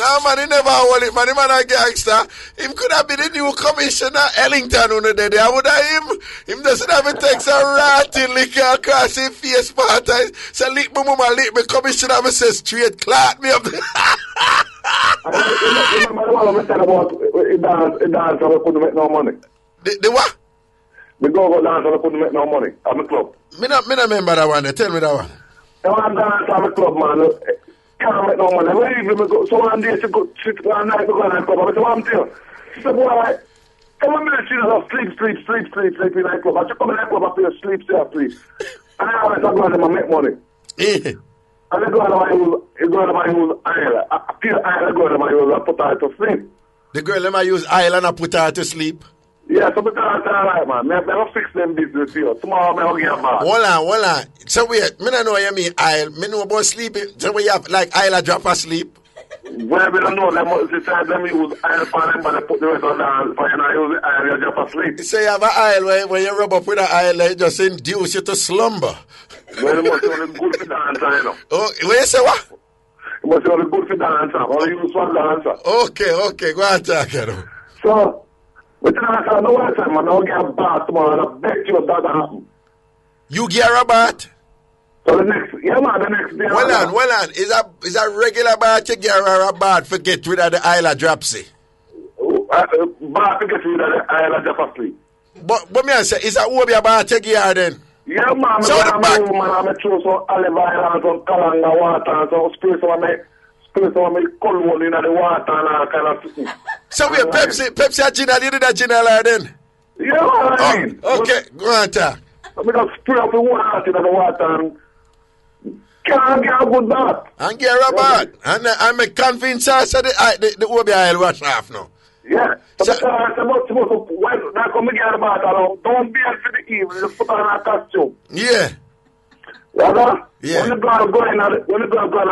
Speaker 1: No, man, he never hold it, man. He man a gangster. Him could have been the new commissioner Ellington on the day. I would have him doesn't have a text a rotten liquor across his face part. So lick my mama, lick me commissioner, I say straight, clot me up.
Speaker 11: Remember the one I said about it dance and we couldn't make no money?
Speaker 1: The what?
Speaker 11: We go dance and we couldn't make no money at the club.
Speaker 1: Me not remember that one. Tell me that one.
Speaker 11: The one dance at the club, man. Can't make no money. So one day she go sit one night to go to the club. I said, what I'm telling you? She said, boy, come on, minute, she just sleep in the club. I said, come in the club, I feel sleep, please. And I went to go and make money. And they go to my use island. I feel island go to my use and put her to sleep.
Speaker 1: The girl let me use island and put her to sleep?
Speaker 11: Yeah, so because I said, all right, man. I never fix them business here. Tomorrow, I'm get back.
Speaker 1: Hold on. So wait, me don't know what you mean isle. Me know about sleeping. So we have like isle drop asleep.
Speaker 11: Well, we don't know. Them use isle for them, but they put the rest on the isle. For you use isle, you drop asleep.
Speaker 1: So you have an isle where you rub up with an isle, it just induce you to slumber.
Speaker 11: Well, it must be good for dancer, you know.
Speaker 1: Oh, wait, you say what?
Speaker 11: It must be good for dancer. Or use one dancer.
Speaker 1: Okay. Go on, talk, you know.
Speaker 11: So, but I said, no one time, man, I'll get a bath tomorrow, and I bet you that happen.
Speaker 1: You get a bath?
Speaker 11: So the next day.
Speaker 1: Hold on. Is a regular bath you get or a bath for get rid of the isle of dropsy?
Speaker 11: Bath to get rid of the isle of dropsy.
Speaker 1: But me I say, is a Obeah bath you get then?
Speaker 11: Yeah, man.
Speaker 1: So the back.
Speaker 11: I'm throw some olive oil and some calendar water and some spray some of my cologne in the water and all kind of thing.
Speaker 1: So we Pepsi and gin, you did that gin like then?
Speaker 11: Yeah, I mean.
Speaker 1: Okay, go on, talk.
Speaker 11: I'm going to spray up the water in the water and can't get a good bath.
Speaker 1: And get a bath. And I'm convinced her so the Obeah will wash off now.
Speaker 11: Yeah. So I'm supposed to not come get a bath alone. Don't be for the evening. Just put on a costume.
Speaker 1: Yeah.
Speaker 11: Yeah. When the girl go in at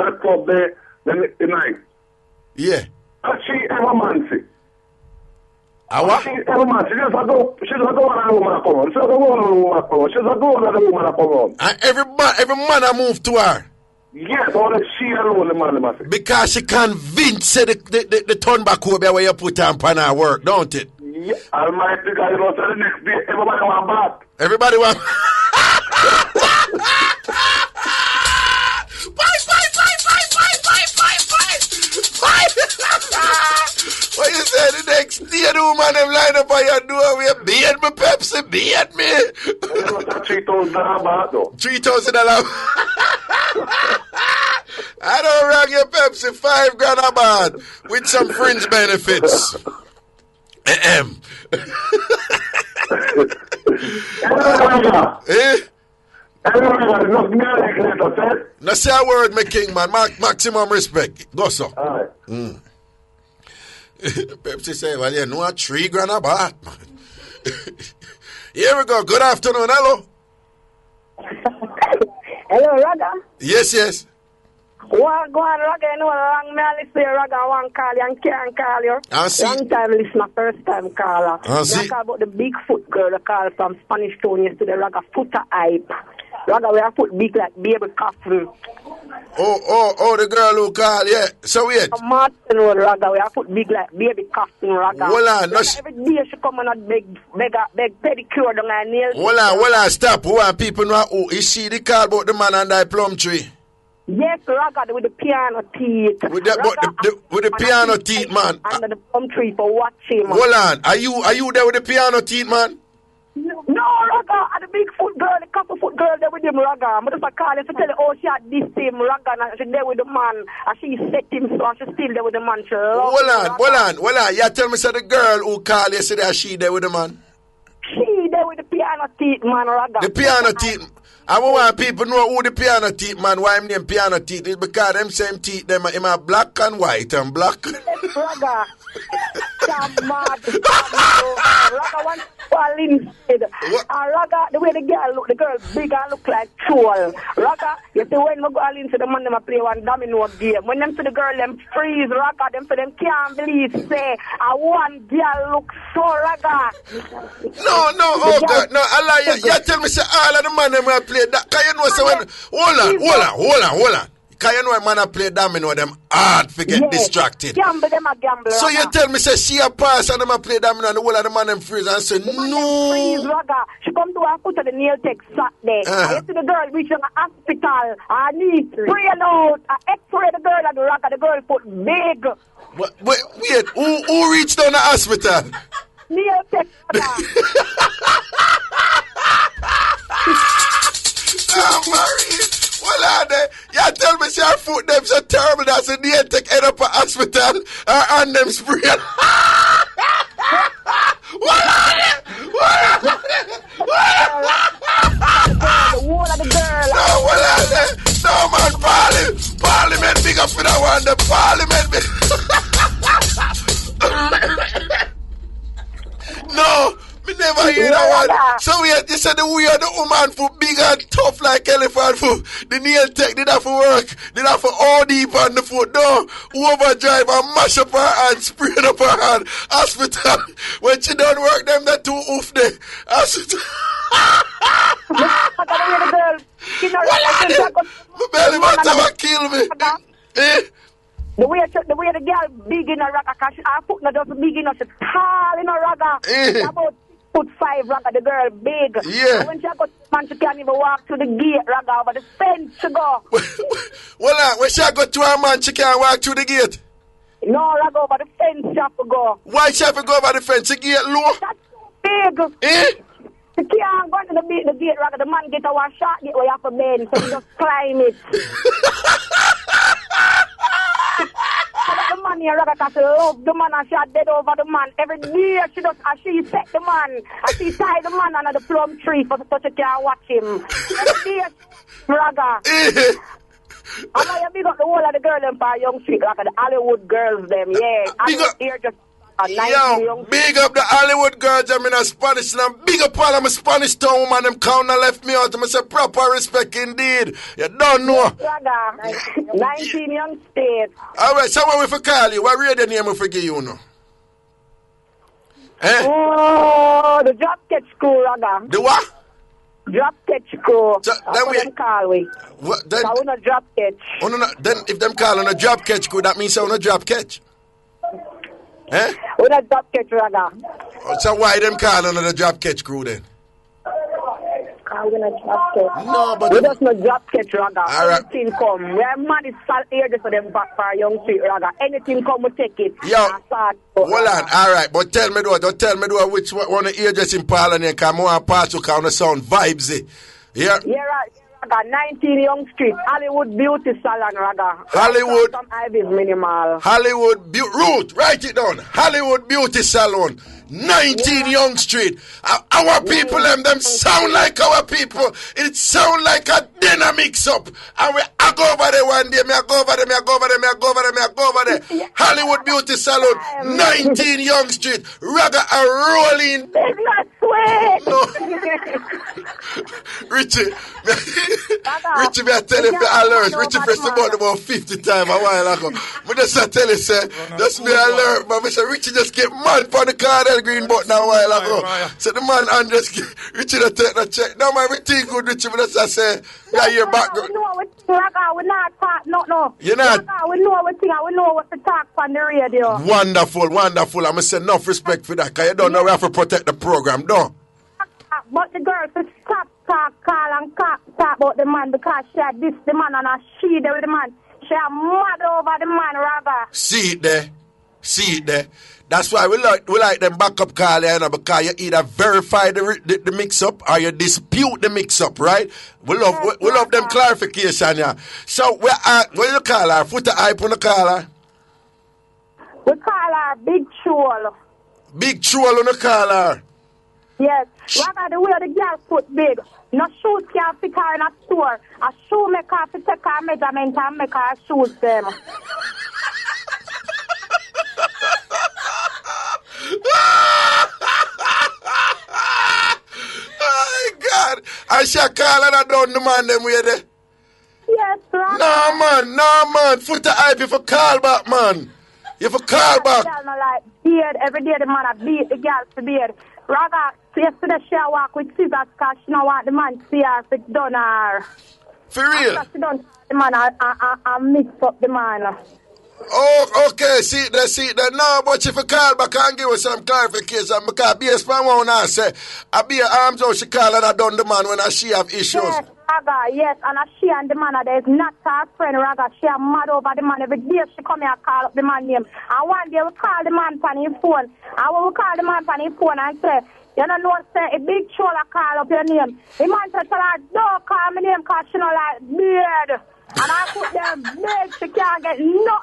Speaker 11: the club there, then the night.
Speaker 1: Yeah.
Speaker 11: And she ever man see.
Speaker 1: What?
Speaker 11: She ever man. She just go on a woman come on. She just go on a woman come on. She just go on a woman come on.
Speaker 1: And every man I move to her.
Speaker 11: Yes, only she alone the man must say.
Speaker 1: Because she convinced the turn back Obeah where you put on pan her work, don't it?
Speaker 11: Yeah, almighty God, you know, so the next day everybody want bath.
Speaker 1: Everybody want What you say the next day the woman them line up on your door with beat me Pepsi, beat me.
Speaker 11: $3,000 bath though.
Speaker 1: $3,000 I don't rang your Pepsi $5,000 a bath with some fringe benefits. Now say a word, my king, man. Maximum respect. Go, so.
Speaker 11: All right.
Speaker 1: Pepsi say, well, you know a 3 grand a baht, man. Here we go. Good afternoon. Hello.
Speaker 12: Hello, Raga.
Speaker 1: Yes, yes.
Speaker 12: What go on, Raga? You know, long me I listen Raga one call you and can't call you. Long time listener, first time caller.
Speaker 1: See.
Speaker 12: Talk about the big foot girl the call from Spanish Town yesterday, Raga footer hype. Raga, we have foot big like baby Coffin.
Speaker 1: Oh, the girl who called, yeah. So wait.
Speaker 12: Martin Road, Raga, we have foot big like baby Coffin, Raga.
Speaker 1: Hold on.
Speaker 12: Raga, every day she come and beg pedicure down her nails.
Speaker 1: Hold on, stop. Who are people know who? Is she the call about the man and the plum tree?
Speaker 12: Yes, Raga, with the piano teeth.
Speaker 1: With the piano teeth, man.
Speaker 12: Under the plum tree for watching.
Speaker 1: Hold on. Are you there with the piano teeth, man?
Speaker 12: No, Raga, and the big foot girl, the couple foot girl there with him, Raga. I'm just calling to tell her, oh, she had this same Raga, and she's there with the man, and she set him, so she's still there with the man.
Speaker 1: Hold on. You tell me, so the girl who called yesterday, she there with the man?
Speaker 12: She there with the piano teeth, man, Raga.
Speaker 1: The piano teeth. I want people know who the piano teeth, man. Why I'm named piano teeth is because them same teeth, them are black and white and black.
Speaker 12: Yes, Raga. Come mad. Raga wants fall inside. Raga, the way the girl big and look like troll. Raga, you see when we go all into the man, them play one domino game. When them see the girl, them freeze, Raga, them say them can't believe, say, one girl look so Raga.
Speaker 1: No, oh God, no, Allah, you tell me, say, all of the man, them will play that. Can you know, say, when, hold on. Can you know a man a play domino, them hard to get distracted.
Speaker 12: Gamble, them a gamble,
Speaker 1: so you tell me, say, she a pass and them a play domino and the whole of the man them freeze and say, no.
Speaker 12: Freeze, Raga. She come to her foot of the nail tech Saturday. I see the girl reach in the hospital. I need sprain out. I x-ray the girl and the Raga. The girl foot big.
Speaker 1: Wait, who reached down the hospital?
Speaker 12: Nail tech,
Speaker 1: Marie. Well, you tell me, say, her foot them so terrible that's a nail tech end up a hospital and them spray. What are they? No, what are they? No, man, Parliament big up for that one. The Parliament big. No. Me never hear that one. So you said the weird woman for big and tough like elephant foot. The nail tech did that for work. Did that for all deep on the foot. No, overdrive and mash up her hand, spray up her hand. Hospital. When she don't work them, that too oof there. Hospital. My belly button will kill me.
Speaker 12: The way the girl big in a Raga, because her foot not just big enough, she's tall in a Raga. About 6'5" Raga, the girl big.
Speaker 1: Yeah.
Speaker 12: And when she got man, she can't even walk to the gate, Raga, over the fence she go.
Speaker 1: Well, when she got to her man, she can't walk through the gate.
Speaker 12: No, Raga, over the fence she have to go.
Speaker 1: Why she have to go over the fence? The gate low?
Speaker 12: That's big. She can't go to the gate, Raga. The man get a one shot gate where you have to bend, so you just climb it. The man here, Raga, because she love the man and she had dead over the man. Every day she set the man and she tie the man under the plum tree so she can't watch him. Every day, Raga. I'm going to big up the whole of the girls them for Young Street, Raga, the Hollywood girls them, yeah.
Speaker 1: Big up.
Speaker 12: Here just
Speaker 1: big up the Hollywood girls, I'm in a Spanish, and I'm big up all of my Spanish town woman, them count and left me out, and I say proper respect indeed. You don't know.
Speaker 12: Raga, 19 young states.
Speaker 1: Alright, so what we for call you? What radio name we for give you now?
Speaker 12: Oh, the Drop Catch Crew, Raga.
Speaker 1: The what?
Speaker 12: Drop Catch Crew.
Speaker 1: So, then we
Speaker 12: call we.
Speaker 1: What, then,
Speaker 12: so we not drop catch.
Speaker 1: Oh, no, then if them call on a drop catch crew, that means they not drop catch.
Speaker 12: We not drop catch, Raga.
Speaker 1: So why them call on the drop catch crew then?
Speaker 12: We're not drop catch.
Speaker 1: No, but
Speaker 12: we just not drop catch, Raga.
Speaker 1: All right.
Speaker 12: Anything come. We are mad is salt here for them back for Young Street, Raga. Anything come, we take it.
Speaker 1: Yo, hold on. All right, but tell me which one of the ages in Parliament come on pass to count the sound vibes. Yeah.
Speaker 12: Yeah, right. Raga, 19 Young Street, Hollywood Beauty Salon, Raga.
Speaker 1: Hollywood.
Speaker 12: Some Ivy's Minimal.
Speaker 1: Hollywood Root, write it down. Hollywood Beauty Salon, 19 Young Street. Our people, them sound like our people. It sound like a dinner mix-up. And I go over there one day, I go over there. Hollywood Beauty Salon, 19 Young Street. Raga are rolling.
Speaker 12: It's not sweet.
Speaker 1: No. Richie, me I tell you for alert. Richie pressed the button about 50 times a while ago. But just I tell you, say, just me alert. But I say, Richie just get mad for the car that green button a while ago. So the man and just Richie to take the check. Now my everything good, Richie, but that's I say, yeah, your background.
Speaker 12: We not talk, no.
Speaker 1: You're not?
Speaker 12: We know what to talk on the radio.
Speaker 1: Wonderful. I'm going to say enough respect for that, because you don't know we have to protect the program, don't.
Speaker 12: But the girl should stop call talk about the man, because she had this the man and she there with the man. She are mad over the man, Raga.
Speaker 1: See it there. That's why we like them backup call there, because you either verify the mix-up or you dispute the mix-up, right? We love them clarification, yeah. So, what you call her? Put the hype on the caller.
Speaker 12: We call her Big Troll.
Speaker 1: Big Troll on the caller.
Speaker 12: Yes. Raga, the way the girl foot big. No shoes can fit her in a store. A shoemaker to take her measurement and make her shoes them.
Speaker 1: Oh, God. I shall call her down the man them way there.
Speaker 12: Yes, Raga.
Speaker 1: No, man. Put the hype if you call back, man. If you call back.
Speaker 12: The girl no like beard. Every day the man a beat the girl to beard. Raga, yesterday she walk with scissors because she don't want the man to see her if it's done her.
Speaker 1: For real?
Speaker 12: After she done the man and mix up the man.
Speaker 1: Oh, okay, see that. No, but if you call back and give us some clarification, because BS man won't answer. I be your arms out, she call and I done the man when she have issues.
Speaker 12: Yes, Raga, yes, and she and the man there is not her friend, Raga. She are mad over the man. Every day she come here and call up the man name. And one day we call the man on his phone. And when we call the man on his phone and say, you don't know, say, a big troll call up your name. The man said, tell her, don't call my name because she don't like beard. And I put them big, she can't get no.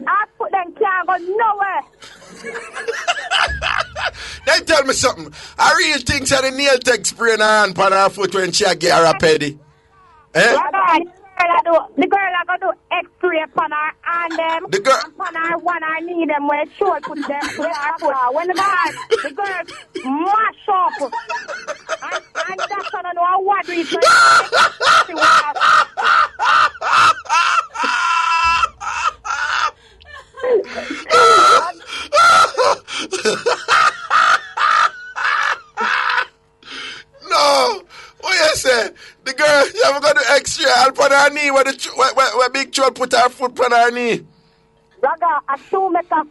Speaker 12: I put them can't go nowhere.
Speaker 1: Then tell me something. I real think that the nail tech spray in her hand on her foot when she get her a peddy. Eh?
Speaker 12: The girl I go do X-ray upon her and them.
Speaker 1: The girl
Speaker 12: upon her one I need them where she put them where her foot. When the girl mash up. And that's when I know what reason.
Speaker 1: No. What you say? The girl, you ever got the X-ray and put her knee where Big Troll put her foot on her knee?
Speaker 12: Raga, a shoe make her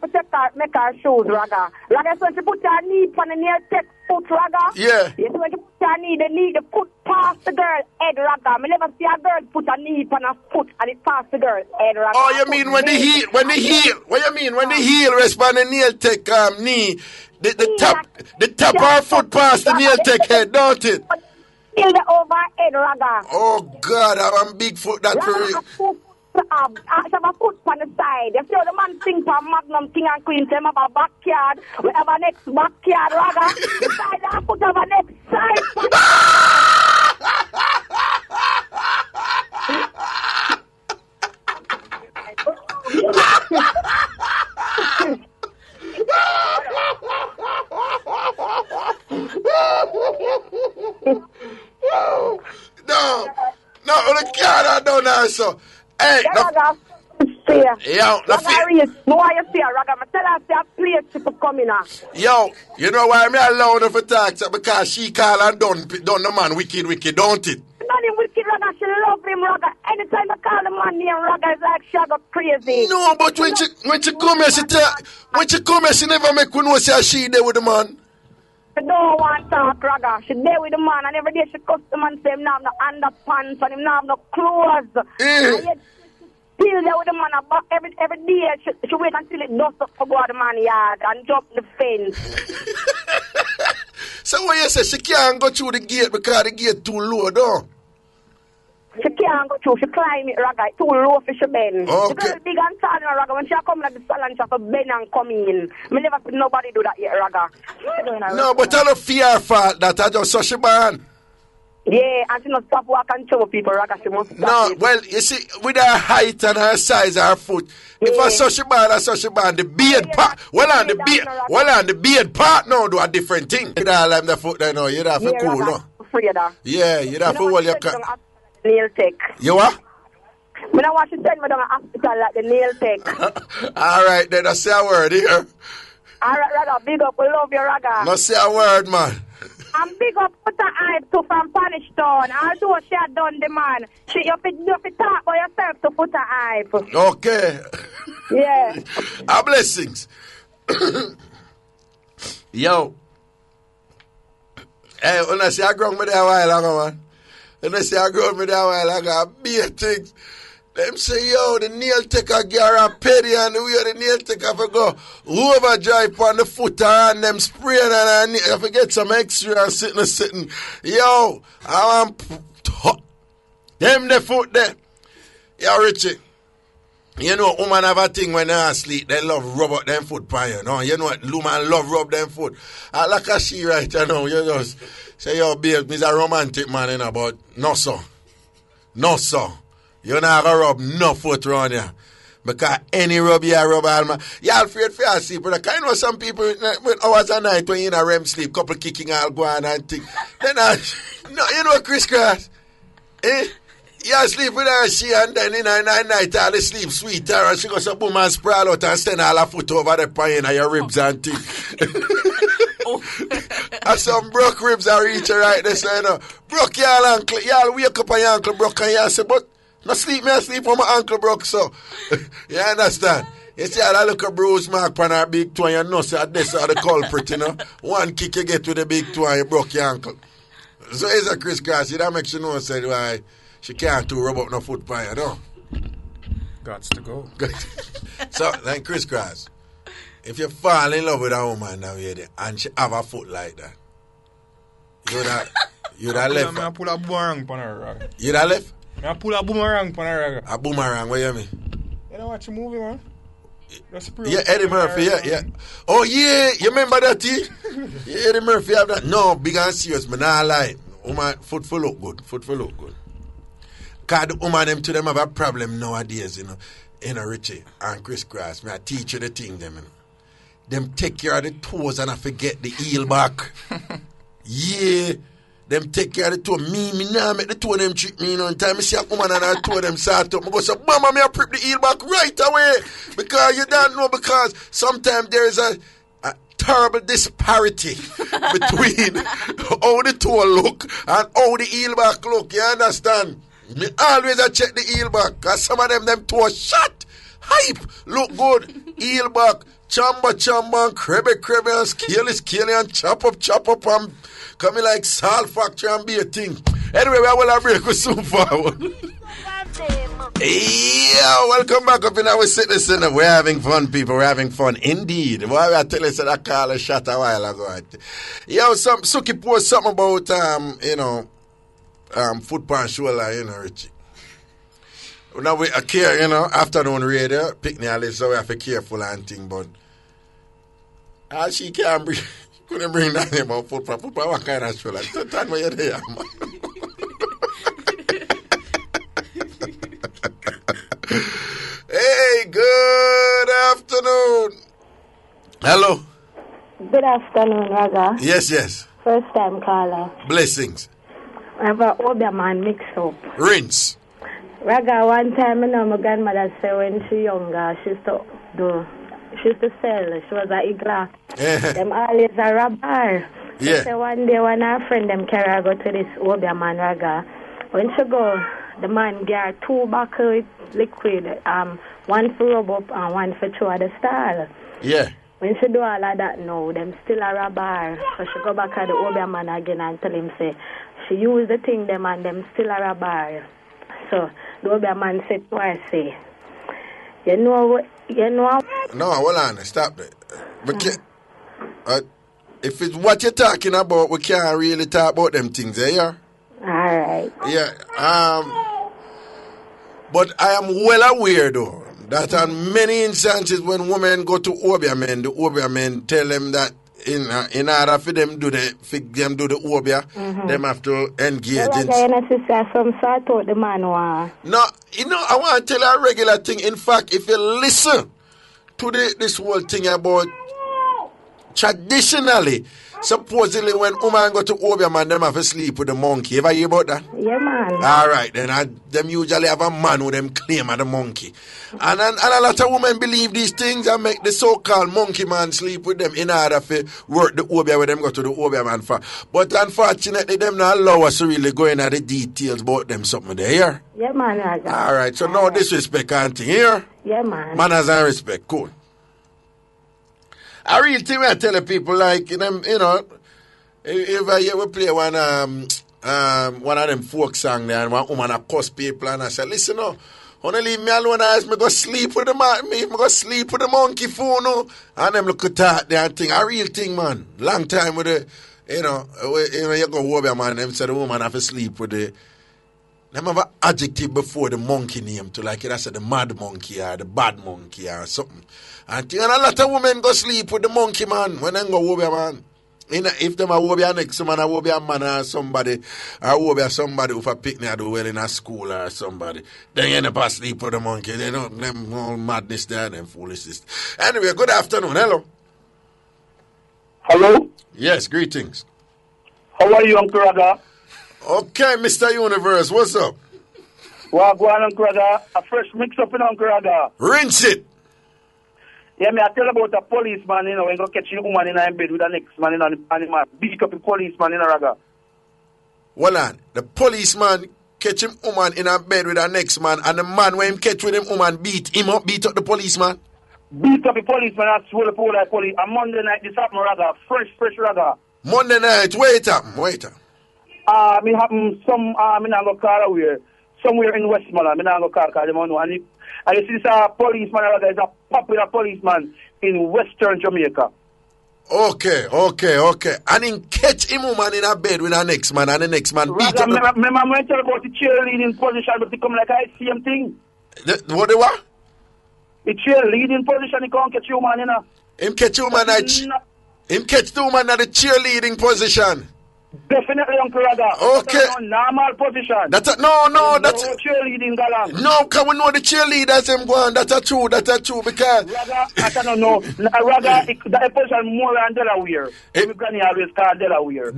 Speaker 12: shoes, Raga. Raga, so she put her knee on the nail tech foot, Raga.
Speaker 1: Yeah.
Speaker 12: Yes, when she put her knee, the foot past the girl head, Raga. I never see a girl put her knee on her foot and it past the girl head, Raga.
Speaker 1: Oh, you mean when the heel, what you mean when the heel rests on the nail tech knee, the top of her foot past the nail tech head, don't it?
Speaker 12: Till the overhead, Raga.
Speaker 1: Oh, God, I'm big foot that for real.
Speaker 12: I have a foot on the side. If you're the man think for Magnum King and Queen, them have a backyard. We have a next backyard, Raga. The side I put have a next side.
Speaker 1: No, the cat I don't answer. Hey,
Speaker 12: Raga,
Speaker 1: yo,
Speaker 12: why you fear, Raga? I tell her to play to come in.
Speaker 1: Yo, you know why me allow her for talk? Because she call and done the man wicked, don't it?
Speaker 12: Not him wicked, Raga. She love him, Raga. Anytime I call the man name, Raga, it's like she go crazy.
Speaker 1: No, but when she come here, she never make we know say she there with the man.
Speaker 12: She don't want to talk, Raga. She there with the man, and every day she cuss the man, say him not have no underpants, and him not have no clothes. And yet, still there with the man, but every day she wait until it dust up to go to the man yard and jump the fence.
Speaker 1: So what you say, she can't go through the gate because the gate too low, though?
Speaker 12: She can't go through. She climb it, Raga. It's too low for she bend.
Speaker 1: Okay.
Speaker 12: The girl big and tall, Raga. When she come like the salon, she have to bend and come in. Me never see nobody do that yet, Raga.
Speaker 1: No, but I don't fear fault that I just saw she born.
Speaker 12: Yeah, and she not stop walking through people, Raga. She must stop.
Speaker 1: No, well, you see, with her height and her size, her foot, if I saw she born, the beard part, the beard part now do a different thing. You don't like the foot there now, you have to cool, no? Yeah, you have to hold your car.
Speaker 12: Nail tech.
Speaker 1: You what?
Speaker 12: I don't want to send me down to hospital like the nail tech.
Speaker 1: All right, then I say a word here.
Speaker 12: All right, Raga, big up. We love you, Raga.
Speaker 1: No say a word, man.
Speaker 12: I'm big up put her hype to from Spanish Town. Although she had done the man. You have to talk about yourself to put her hype.
Speaker 1: Okay.
Speaker 12: Yeah.
Speaker 1: Our blessings. Yo. Hey, when I say I grown me there a while ago, man. When I say I grown me there a while ago, I beat things. Them say, yo, the nail taker gear and petty and the way the nail taker for go overdrive on the foot and them spraying and I forget some extra and sitting. Yo, I want them the foot there. Yo, Richie. You know, woman have a thing when they sleep, they love rub up them foot pan, you know. You know what, woman love rub them foot. I like a she right now, you just say, yo, babe, me's a romantic man, you know, but no, sir. No, sir. You not gonna rub no foot around here. Because any rub you rub all man. Y'all afraid for your sleep, brother. Because I know some people with hours a night when you in a REM sleep, couple kicking all go on and things. Then no, you know Chris Cross. Eh? You sleep with her, she and then in a night all the sleep sweet her and she goes up boom and sprawl out and stand all her foot over the pine and your ribs and things. And some broke ribs are reach her right there, so you know. Broke y'all ankle, y'all wake up and your ankle broke and y'all say, but no sleep, me I sleep when my ankle broke, so. You understand? You see how that look a bruise mark on her big toe and you know say this are the culprit, you know. One kick you get with the big toe and you broke your ankle. So it's a Chris Cross, that makes you know say why she can't do rub up no foot by you, know.
Speaker 13: Gots to go.
Speaker 1: So then Chris Cross, if you fall in love with a woman now here and she have a foot like that, you'd have left.
Speaker 13: I pull a boomerang on her.
Speaker 1: You'd have left?
Speaker 13: I pull a boomerang on her.
Speaker 1: A boomerang, what you mean?
Speaker 13: You know watch a movie, man?
Speaker 1: Yeah, Eddie Murphy, yeah. Oh, yeah, you remember that, T? Yeah, Eddie Murphy have that. No, big and serious, but nah lie. Woman, foot for look good. Because the woman, them to them have a problem nowadays, you know. You know, Richie and Chris Cross, I teach you the thing, them, you know. Them take care of the toes and I forget the heel back. Yeah. Them take care of the toe. Me now make the toe of them trick me, you know. In time I see a woman and her toe of them start up. I go say, Mama, me I prep the heel back right away. Because you don't know, because sometimes there is a terrible disparity between how the toe look and how the heel back look. You understand? Me always I check the heel back. Because some of them toes shot. Hype. Look good. Heel back. Chamba and crabby and scaly and chop up and coming like salt factory and be a thing. Anyway, we will break with soon forward. Yeah, welcome back up in our city center. We're having fun, people. We're having fun indeed. Why I tell you that I call a shot a while ago. Yo, some Suki post something about foot pan shoulder, you know, Richie. Now we care, you know, afternoon radio, picnic, so we have to be careful and thing, but she can't bring. Couldn't bring that name about football. Football, what kind of show? Like, time where you're there, man. Hey, good afternoon. Hello.
Speaker 14: Good afternoon, Raga.
Speaker 1: Yes.
Speaker 14: First time caller.
Speaker 1: Blessings.
Speaker 14: I have an Obeah man Mixup.
Speaker 1: Rinse.
Speaker 14: Raga, one time, you know, my grandmother said when she younger, she used to sell. She was a igla. Them always a rabbi.
Speaker 1: Yeah.
Speaker 14: So one day when her friend them carry her go to this Obeah man Raga. When she go, the man get her 2 bottles with liquid. One for rub up and one for throw at the stall.
Speaker 1: Yeah.
Speaker 14: When she do all of that now, them still a rabbi. So she go back at the Obeah man again and tell him say she use the thing them and them still a rabbi. So the Obeah man said twice say, you know.
Speaker 1: No, hold on, stop it. We can't, if it's what you're talking about, we can't really talk about them things, yeah?
Speaker 14: All right.
Speaker 1: Yeah, But I am well aware, though, that on many instances when women go to Obeah men, the Obeah men tell them that in order for them do the Obeah, them have to engage in.
Speaker 14: Some sort out the man.
Speaker 1: No, I want to tell you a regular thing. In fact, if you listen to this whole thing about traditionally, supposedly when woman go to Obeah man, them have to sleep with the monkey. Ever hear about that?
Speaker 14: Yeah, man.
Speaker 1: All right, then them usually have a man who them claim as the monkey. And a lot of women believe these things and make the so-called monkey man sleep with them in order to work the Obeah where them go to the Obeah man for. But unfortunately, them not allow us to really go into the details about them something there. Here?
Speaker 14: Yeah, man.
Speaker 1: All right, so no disrespect and thing here.
Speaker 14: Yeah, man.
Speaker 1: Manners and respect, cool. I really think I tell people like them, if I ever play one of them folk song there and one woman a cuss people and I say, listen, wanna leave me alone, I ask me go sleep with the man, me go sleep with the monkey phone, and them look at that there and thing. A real thing, man. Long time with the, you go Obeah man, them say the woman have to sleep with the. Them have an adjective before the monkey name to like it. I said the mad monkey or the bad monkey or something. And a lot of women go sleep with the monkey man when they go Obeah man. If them a Obeah next man, a Obeah man or somebody, or Obeah somebody who for picnic do well in a school or somebody, then you end up sleep with the monkey. They don't them all madness there and them foolishness. Anyway, good afternoon. Hello.
Speaker 3: Hello.
Speaker 1: Yes, greetings.
Speaker 3: How are you, Uncle Raga?
Speaker 1: Okay, Mr. Universe, what's up?
Speaker 3: Well, go on, Uncle Raga. A fresh mix-up in Uncle Raga.
Speaker 1: Rinse it.
Speaker 3: Yeah, I tell about a policeman, when go catch a woman in a bed with the next man, and he beat up a policeman in a Raga.
Speaker 1: Well, on, the policeman catch him woman in a bed with the next man, and the man when him catch with him woman beat up the policeman.
Speaker 3: Beat up the policeman and swallow the whole police. And Monday night, this happened, Raga. Fresh Raga.
Speaker 1: Monday night, wait up.
Speaker 3: Me happen me not go car away. Somewhere in Westmoreland, me not go car them on. And you see this policeman is a popular policeman in Western Jamaica.
Speaker 1: Okay. And in catch him woman in a bed with the next man and the next man beat up.
Speaker 3: Remember when I tell about the cheerleading position, but it come like I same thing.
Speaker 1: What the what?
Speaker 3: The cheerleading position, he can't catch you man,
Speaker 1: Him catch you man him catch the woman at the cheerleading position.
Speaker 3: Definitely, Uncle Raga.
Speaker 1: Okay.
Speaker 3: That's a normal position.
Speaker 1: That's
Speaker 3: cheerleading galang.
Speaker 1: No, because we know the cheerleaders them go on. That's a true because
Speaker 3: Raga, I don't know. Raga, that position more than Delaware. My granny always called Delaware.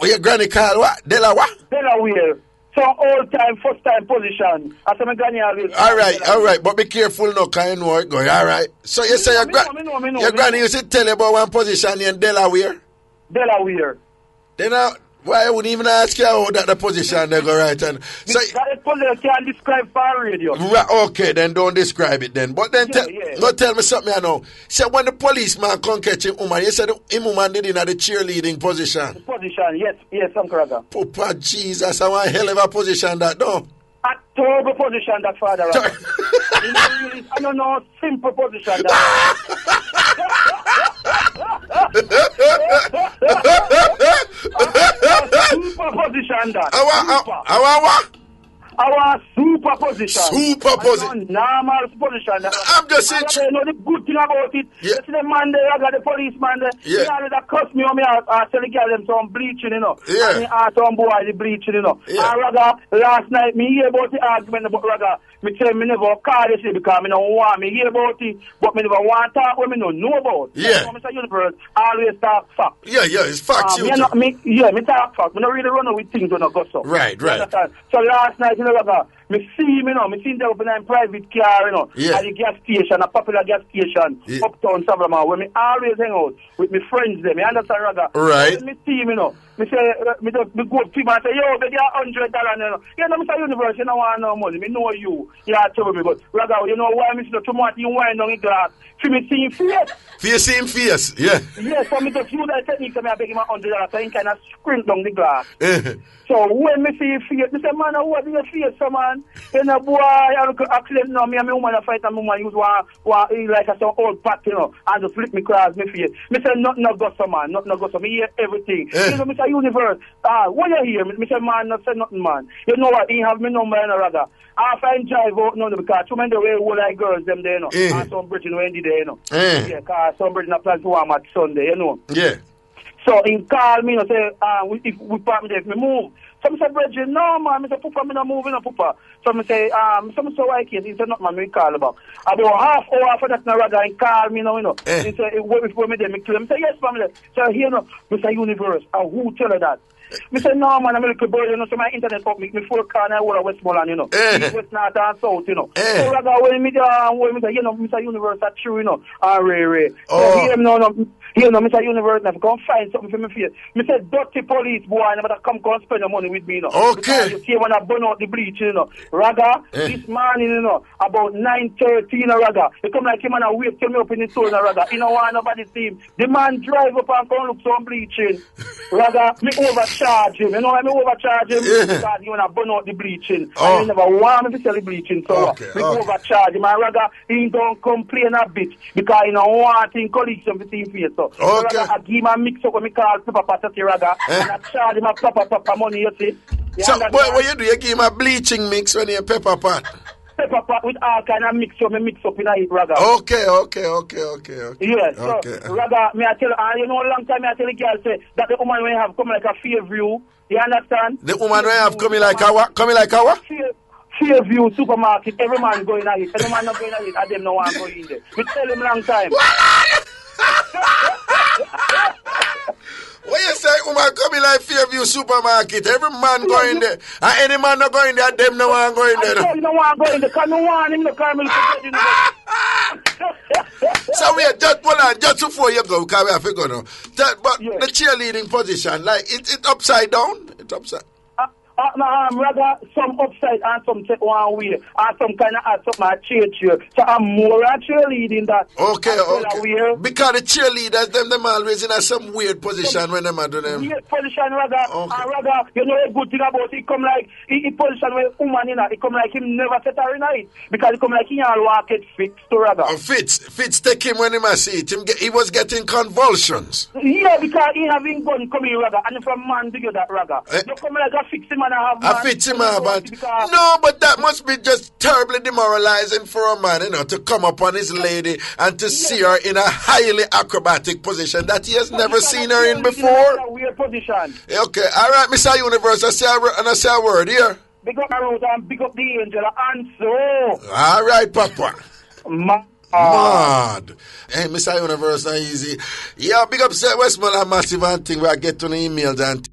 Speaker 1: Your granny called what?
Speaker 3: Delaware. So all-time, first-time position. As my granny always
Speaker 1: all right. But be careful now, because you know it going. All right. So you say your granny used to tell you about one position in Delaware?
Speaker 3: Delaware.
Speaker 1: Then why I wouldn't even ask you how that the position they go right and so
Speaker 3: that position can't describe for radio.
Speaker 1: Right, okay, then don't describe it then. But then tell me something I know. So when the policeman come catch him woman, you said him woman did in the cheerleading position.
Speaker 3: The position, yes, Uncle Raga.
Speaker 1: Papa Jesus, I want a hell of a position that no.
Speaker 3: A terrible position that father. I don't know, simple position that. Super position that. Our super position. Normal position.
Speaker 1: I'm just saying.
Speaker 3: You know the good thing about it. You see the man there, I got the policeman there. He always cuss me on me. I tell the girl them some bleaching,
Speaker 1: Yeah.
Speaker 3: And he asked some boy the bleaching,
Speaker 1: Yeah.
Speaker 3: And Raga, last night, me hear about the argument about Raga. Me tell me never call this because me don't want me hear about it, but me never want to talk what me don't know about.
Speaker 1: Yeah.
Speaker 3: So Mr. Universe always talk facts.
Speaker 1: Yeah, it's facts.
Speaker 3: Me talk facts. Me don't really run with things when I go so.
Speaker 1: Right.
Speaker 3: So last night, Raga, me see them up in a private car, at the gas station, a popular gas station, uptown Savannah, where me always hang out with my friends there. Me understand, Raga?
Speaker 1: Right.
Speaker 3: So me see me say, me go to people and say, yo, they get $100. Yeah, no, Mr. Universe, you don't want no money. Me know you. you have trouble me. But, Raga, you know why I'm too much you wine on the glass? For me see him face.
Speaker 1: For you see him face, yeah.
Speaker 3: Yes, so me just use that technique to me, I beg him $100, so he kind of scrimp down the glass. So when me see him face, me say, man, what do you face, so man? You know, boy, I look accident now, me and my woman fight, and my woman use one like a some old pat, you know, and just flip me cross me face. Me say, nothing no go so, man, nothing no go so. Me hear everything. You know, me say, universe, what you hear? Me say, man, not say nothing, man. You know what, he have me number in a Raga. After I drive out now, because too many way all like girls them there, you know. And some bridging when they there, you know. Yeah, because some bridging a plan to warm at Sunday, you know.
Speaker 1: Yeah.
Speaker 3: So he call me and say, if we part me there, if me move. So I say, bridging, no man, I say, Papa, me not moving, no Papa. So I say, some so I can't. He said, not man, me call about half hour after that, na Raga, he call me now, you know. He say, wait before me there, me kill him. I say, yes, family. So here, you know, me say, universe, who tell her that? Me say, no, man, I'm a little boy, you know, so my internet up me full car and I want Westmoreland, you know. West, North, and South, you know. So, Raga, when me say, you know, Mr. Universe, that's true, you know. Ray. So, here, you know, Mr. Universe, now, come find something for me face. Me say, dirty police, boy, I never come spend your money with me, you know.
Speaker 1: Okay.
Speaker 3: Because you see when I burn out the bleach, you know. Raga, this morning, you know, about 9:30, you know, Raga. He come like him and I wait till me up in the store, you know, Raga. You know, want nobody see him. The man drive up and come look some bleaching. Raga, me overcharge him. You know why me overcharge him? Because he wanna burn out the bleaching. And he never want me to sell the bleaching. So me overcharge him. And Raga, he don't complain a bit because he don't want him collection to see him face. So Raga, I give him a mix up when me call Papa Patati Raga. And I charge him a papa money, you see.
Speaker 1: So what you do? You give him a bleaching mix when you pepper pot?
Speaker 3: Pepper pot with all kind of mix up, me mix up in a heat, Raga.
Speaker 1: Okay.
Speaker 3: Yes, so Raga, me I tell you know long time I tell the girl say that the woman when have come like a fair view. You understand?
Speaker 1: The woman when have coming like a what? Coming like a what?
Speaker 3: Fairview supermarket, every man going at it. Every man not going at it, and them no one going in there. We tell him long time.
Speaker 1: What you say, woman coming like Fairview supermarket? Every man going there. And any man not going there, them no one going there.
Speaker 3: I you no one going there, because no one him no come in the
Speaker 1: So we are just before you go, because we have to go now. But the cheerleading position, like it upside down? It's upside.
Speaker 3: Rather some upside and some take one way and some kind of add something at cheer. So I'm more at cheerleading that.
Speaker 1: Okay. Because the cheerleaders, them always in some weird position when them are doing them.
Speaker 3: Weird position, rather. And rather, you know a good thing about it, come like, he position where woman in it, come like him never set her in it. Because it come like he all walk it fixed to rather.
Speaker 1: Fitz take him when he must see it. He was getting convulsions.
Speaker 3: Yeah, because he having gun coming rather. And from man to get that rather. You come like a fix him and
Speaker 1: I fit him out, but no, but that must be just terribly demoralizing for a man, you know, to come upon his lady and to see her in a highly acrobatic position that he has never seen her in before.
Speaker 3: Weird position.
Speaker 1: Okay, all right, Mr. Universe, I say a word here.
Speaker 3: Big up my road and big up the angel and so.
Speaker 1: All right, Papa. Mad. Hey, Mr. Universe, not easy. Yeah, big up Westmoreland Massive and thing where I get to the emails and